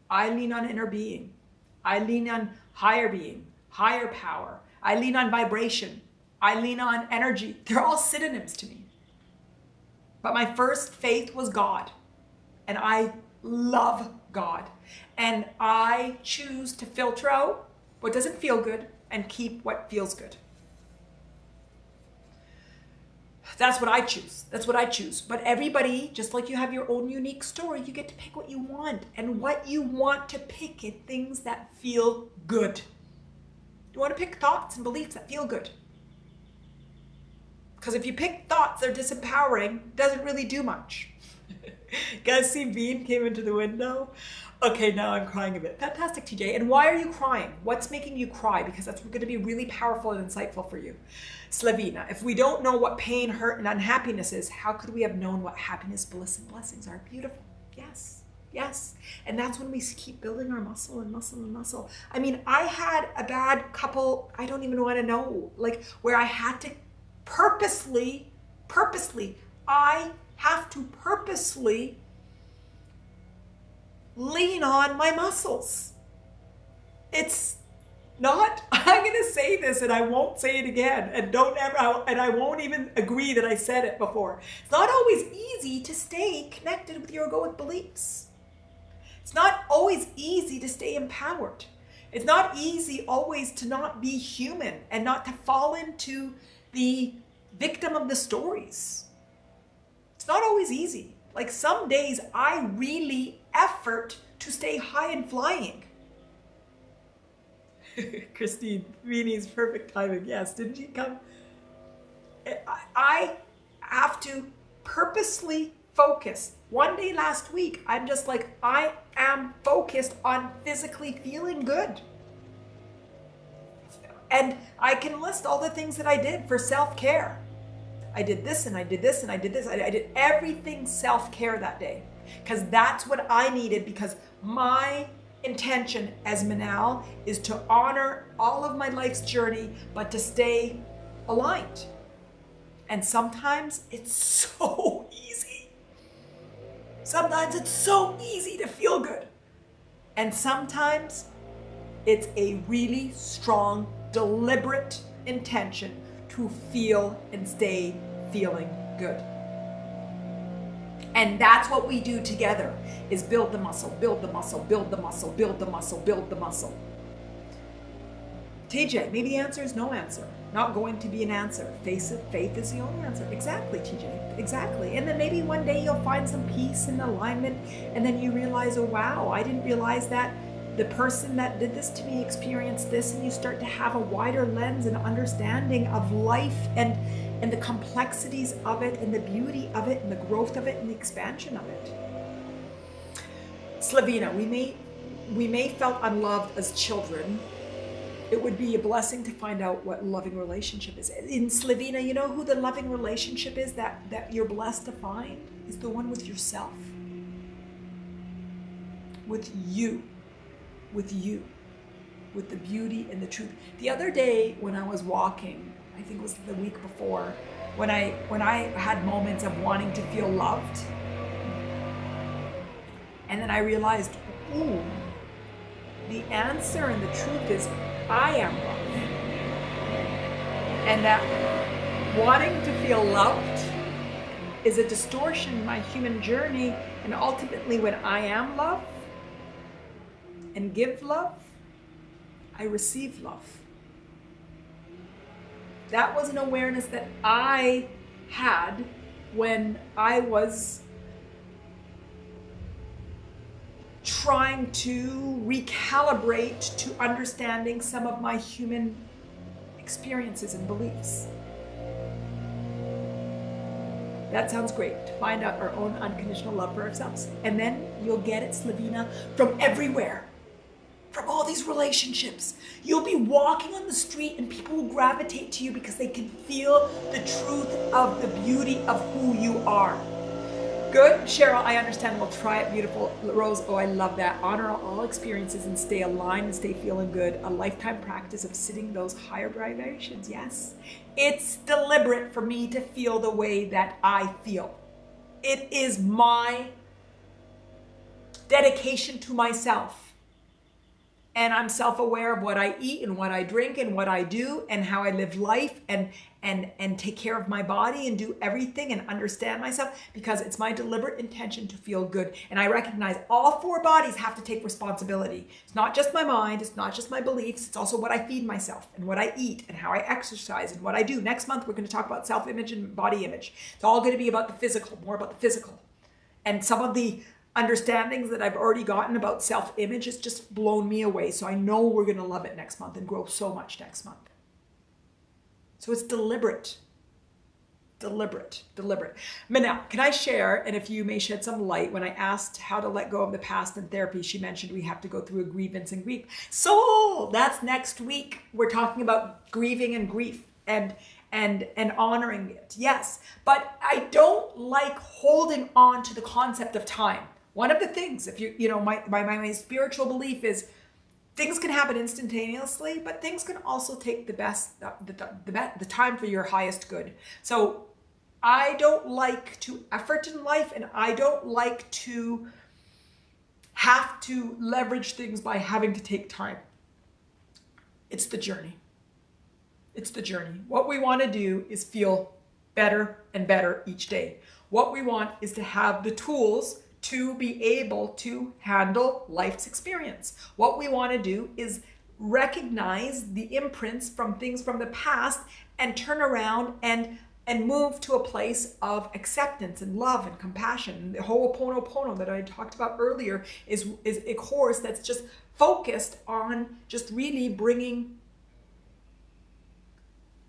I lean on inner being. I lean on higher being, higher power. I lean on vibration. I lean on energy. They're all synonyms to me. But my first faith was God. And I love God. And I choose to filter out what doesn't feel good and keep what feels good. That's what I choose. But everybody, just like you have your own unique story, you get to pick what you want. And what you want to pick is things that feel good. You want to pick thoughts and beliefs that feel good. Because if you pick thoughts that are disempowering, it doesn't really do much. Guys, see Bean came into the window? Okay, now I'm crying a bit. Fantastic, TJ. And why are you crying? What's making you cry? Because that's going to be really powerful and insightful for you. Slavina, if we don't know what pain, hurt, and unhappiness is, how could we have known what happiness, bliss, and blessings are? Beautiful. Yes. And that's when we keep building our muscle and muscle and muscle. I mean, I had a bad couple, I don't even want to know, like where I had to purposely, I have to purposely lean on my muscles. It's not, I'm going to say this and I won't say it again, and I won't even agree that I said it before. It's not always easy to stay connected with your egoic beliefs. It's not always easy to stay empowered. It's not easy always to not be human and not to fall into the victim of the stories. It's not always easy. Like some days I really effort to stay high and flying. Christine, Reenie's perfect timing. Yes, didn't she come? I have to purposely focus. One day last week, I'm just like, I am focused on physically feeling good. And I can list all the things that I did for self-care. I did this and I did this and I did this. I did everything self-care that day because that's what I needed, because my intention as Manal is to honor all of my life's journey, but to stay aligned. And sometimes it's so easy. Sometimes it's so easy to feel good. And sometimes it's a really strong, deliberate intention to feel and stay feeling good. And that's what we do together, is build the muscle, build the muscle, build the muscle, build the muscle, build the muscle. TJ, maybe the answer is no answer. Not going to be an answer. Face it, faith is the only answer. Exactly, TJ, exactly. And then maybe one day you'll find some peace and alignment, and then you realize, oh wow, I didn't realize that the person that did this to me experienced this, and you start to have a wider lens and understanding of life and the complexities of it and the beauty of it and the growth of it and the expansion of it. Slavina, we may felt unloved as children. It would be a blessing to find out what loving relationship is. In Slavina, you know who the loving relationship is that you're blessed to find? Is the one with yourself. with you, with the beauty and the truth. The other day when I was walking, I think it was the week before, when I had moments of wanting to feel loved, and then I realized, ooh, the answer and the truth is I am love. And that wanting to feel loved is a distortion in my human journey, and ultimately when I am love and give love, I receive love. That was an awareness that I had when I was trying to recalibrate to understanding some of my human experiences and beliefs. That sounds great, to find out our own unconditional love for ourselves. And then you'll get it, Slavina, from everywhere. From all these relationships. You'll be walking on the street and people will gravitate to you because they can feel the truth of the beauty of who you are. Good, Cheryl, I understand. We'll try it. Beautiful. Rose, oh, I love that. Honor all experiences and stay aligned and stay feeling good. A lifetime practice of sitting those higher vibrations. Yes. It's deliberate for me to feel the way that I feel. It is my dedication to myself. And I'm self-aware of what I eat and what I drink and what I do and how I live life and take care of my body and do everything and understand myself, because it's my deliberate intention to feel good. And I recognize all four bodies have to take responsibility. It's not just my mind, it's not just my beliefs, it's also what I feed myself and what I eat and how I exercise and what I do. Next month, we're going to talk about self-image and body image. It's all going to be about the physical, more about the physical. And some of the understandings that I've already gotten about self-image has just blown me away. So I know we're going to love it next month and grow so much next month. So it's deliberate. Manal, can I share, and if you may shed some light, when I asked how to let go of the past in therapy, she mentioned we have to go through a grievance and grief. So that's next week. We're talking about grieving and grief and honoring it. Yes, but I don't like holding on to the concept of time. One of the things, if my spiritual belief is things can happen instantaneously, but things can also take the time for your highest good. So I don't like to effort in life, and I don't like to have to leverage things by having to take time. It's the journey. It's the journey. What we want to do is feel better and better each day. What we want is to have the tools to be able to handle life's experience. What we want to do is recognize the imprints from things from the past and turn around and move to a place of acceptance and love and compassion. The Ho'oponopono that I talked about earlier is a course that's just focused on just really bringing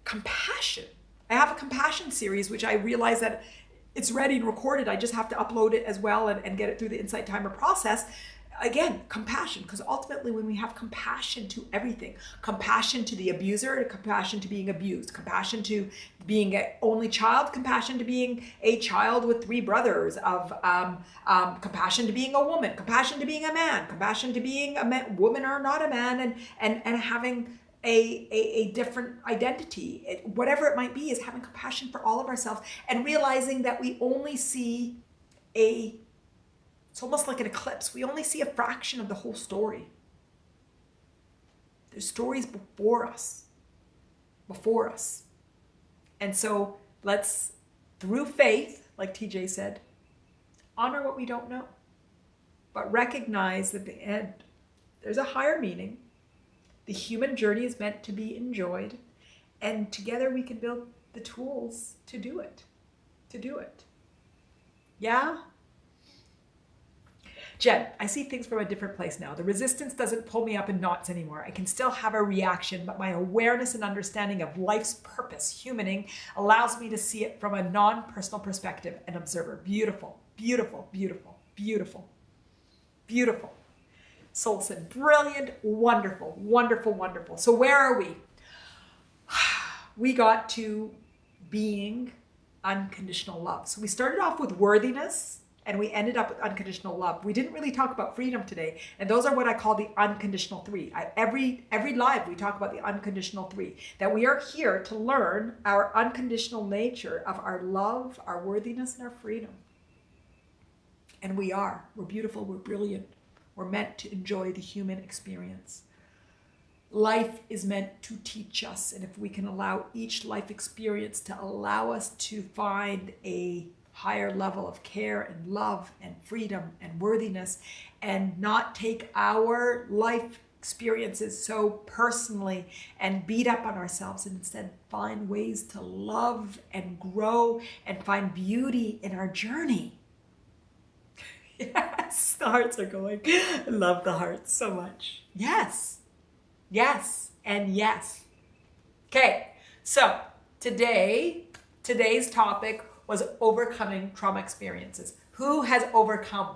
compassion. I have a compassion series, which I realize that it's ready and recorded. I just have to upload it as well and get it through the InsightTimer process. Again, compassion, because ultimately when we have compassion to everything, compassion to the abuser, compassion to being abused, compassion to being an only child, compassion to being a child with 3 brothers, compassion to being a woman, compassion to being a man, compassion to being a woman or not a man, and having a different identity, whatever it might be, is having compassion for all of ourselves and realizing that we only see it's almost like an eclipse. We only see a fraction of the whole story. There's stories before us. And so let's, through faith, like TJ said, honor what we don't know, but recognize that at the end, there's a higher meaning. The human journey is meant to be enjoyed, and together we can build the tools to do it. Yeah? Jen, I see things from a different place now. The resistance doesn't pull me up in knots anymore. I can still have a reaction, but my awareness and understanding of life's purpose, humaning, allows me to see it from a non-personal perspective and observer. Beautiful, beautiful, beautiful, beautiful, beautiful. Solson, brilliant, wonderful, wonderful, wonderful. So where are we? We got to being unconditional love. So we started off with worthiness, And we ended up with unconditional love. We didn't really talk about freedom today. And those are what I call the unconditional three. Every live, we talk about the unconditional three. That we are here to learn our unconditional nature of our love, our worthiness, and our freedom. And we are. We're beautiful. We're brilliant. We're meant to enjoy the human experience. Life is meant to teach us. And if we can allow each life experience to allow us to find a higher level of care and love and freedom and worthiness, and not take our life experiences so personally and beat up on ourselves, and instead find ways to love and grow and find beauty in our journey. Yes, the hearts are going. I love the hearts so much. Yes, yes, and yes. Okay, so today's topic was overcoming trauma experiences. Who has overcome?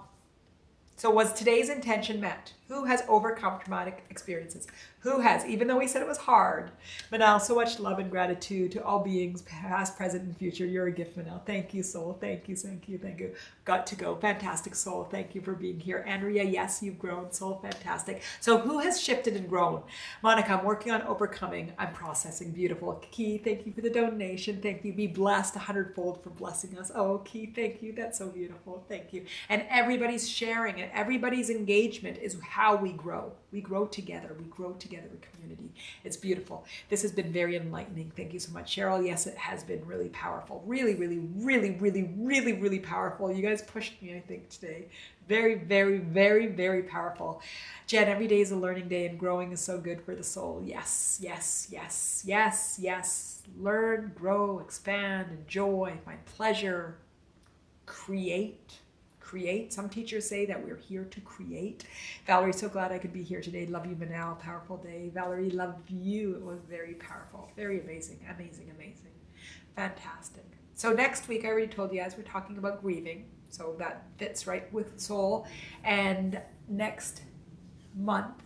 So was today's intention met? Who has overcome traumatic experiences? Who has, even though we said it was hard? Manal, so much love and gratitude to all beings, past, present, and future. You're a gift, Manal. Thank you, soul. Thank you, thank you, thank you. Got to go. Fantastic, soul. Thank you for being here. Andrea, yes, you've grown, soul. Fantastic. So who has shifted and grown? Monica, I'm working on overcoming. I'm processing. Beautiful. Key, thank you for the donation. Thank you. Be blessed 100-fold for blessing us. Oh, Key, thank you. That's so beautiful. Thank you. And everybody's sharing and everybody's engagement is how we grow. We grow together. We grow together in community. It's beautiful. This has been very enlightening. Thank you so much, Cheryl. Yes, it has been really powerful. Really, really, really, really, really, really powerful. You guys pushed me, I think, today. Very, very, very, very powerful. Jen, every day is a learning day and growing is so good for the soul. Yes, yes, yes, yes, yes. Learn, grow, expand, enjoy, find pleasure, create. Some teachers say that we're here to create. Valerie, so glad I could be here today. Love you, Manal. Powerful day. Valerie, love you. It was very powerful. Very amazing. Amazing, amazing. Fantastic. So next week, I already told you guys, we're talking about grieving. So that fits right with soul. And next month,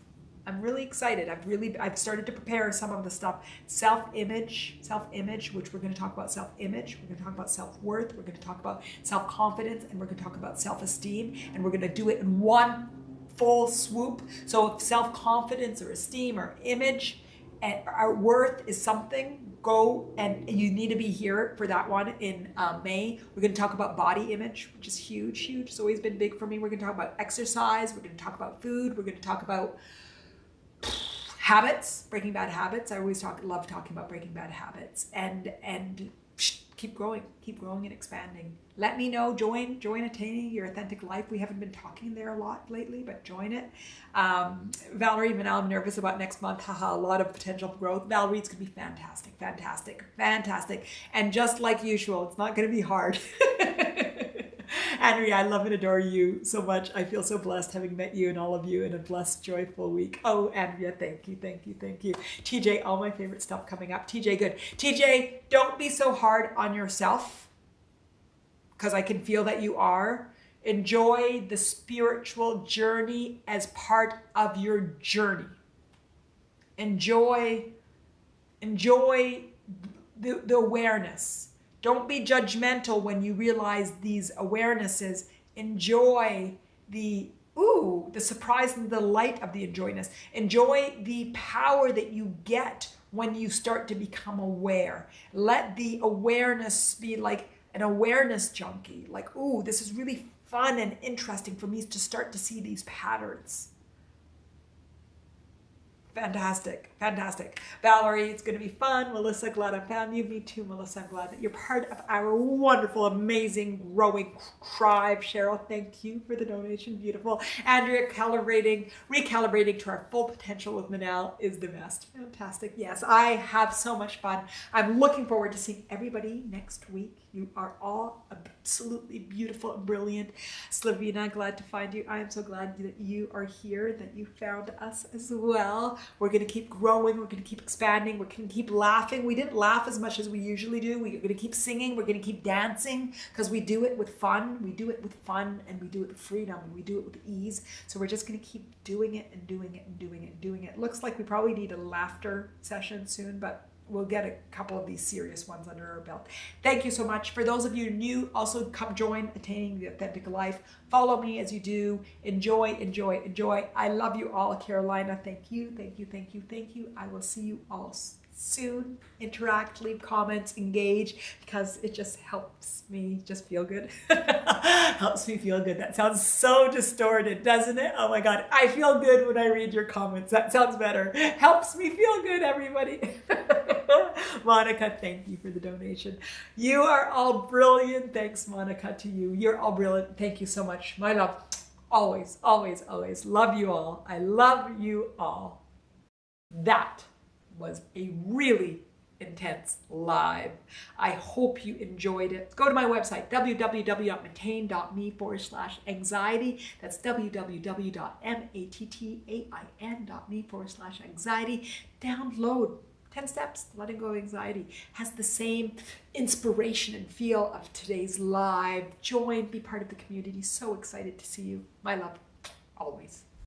I'm really excited. I've started to prepare some of the stuff. Self-image, which we're going to talk about self-image. We're going to talk about self-worth. We're going to talk about self-confidence, and we're going to talk about self-esteem. And we're going to do it in one full swoop. So if self-confidence or esteem or image and our worth is something, go, and you need to be here for that one in May. We're going to talk about body image, which is huge. It's always been big for me. We're going to talk about exercise. We're going to talk about food. We're going to talk about habits, breaking bad habits. I always love talking about breaking bad habits, and keep growing and expanding. Let me know, join Attaining Your Authentic Life. We haven't been talking there a lot lately, but join it. Valerie, Manal, I'm nervous about next month. Haha, a lot of potential growth. Valerie, it's gonna be fantastic. And just like usual, it's not gonna be hard. Andrea, I love and adore you so much. I feel so blessed having met you and all of you in a blessed, joyful week. Oh, Andrea, thank you. TJ, all my favorite stuff coming up. TJ, good. TJ, don't be so hard on yourself, because I can feel that you are. Enjoy the spiritual journey as part of your journey. Enjoy the awareness. Don't be judgmental when you realize these awarenesses. Enjoy the surprise and the delight of the enjoyness. Enjoy the power that you get when you start to become aware. Let the awareness be like an awareness junkie. Like, ooh, this is really fun and interesting for me to start to see these patterns. Fantastic. Valerie, it's going to be fun. Melissa, glad I found you. Me too, Melissa. I'm glad that you're part of our wonderful, amazing, growing tribe. Cheryl, thank you for the donation. Beautiful. Andrea, recalibrating to our full potential with Manal is the best. Fantastic. Yes, I have so much fun. I'm looking forward to seeing everybody next week. You are all absolutely beautiful and brilliant. Slavina, glad to find you. I am so glad that you are here, that you found us as well. We're going to keep growing. We're going to keep expanding. We're going to keep laughing. We didn't laugh as much as we usually do. We're going to keep singing. We're going to keep dancing, because we do it with fun. We do it with fun, and we do it with freedom, and we do it with ease. So we're just going to keep doing it and doing it and doing it and doing it. Looks like we probably need a laughter session soon, but we'll get a couple of these serious ones under our belt. Thank you so much. For those of you new, also come join Attaining the Authentic Life. Follow me as you do. Enjoy, enjoy, enjoy. I love you all, Carolina. Thank you, thank you, thank you, thank you. I will see you all soon. Interact, leave comments, engage, because it just helps me just feel good. Helps me feel good. That sounds so distorted, doesn't it? Oh my God. I feel good when I read your comments. That sounds better. Helps me feel good, everybody. Monica, thank you for the donation. You are all brilliant. Thanks, Monica, to you. You're all brilliant. Thank you so much. My love. Always, always, always. Love you all. I love you all. That was a really intense live. I hope you enjoyed it. Go to my website, www.mattain.me/anxiety. That's www.mattain.me/anxiety. Download 10 Steps to Letting Go of Anxiety. Has the same inspiration and feel of today's live. Join, be part of the community. So excited to see you. My love, always.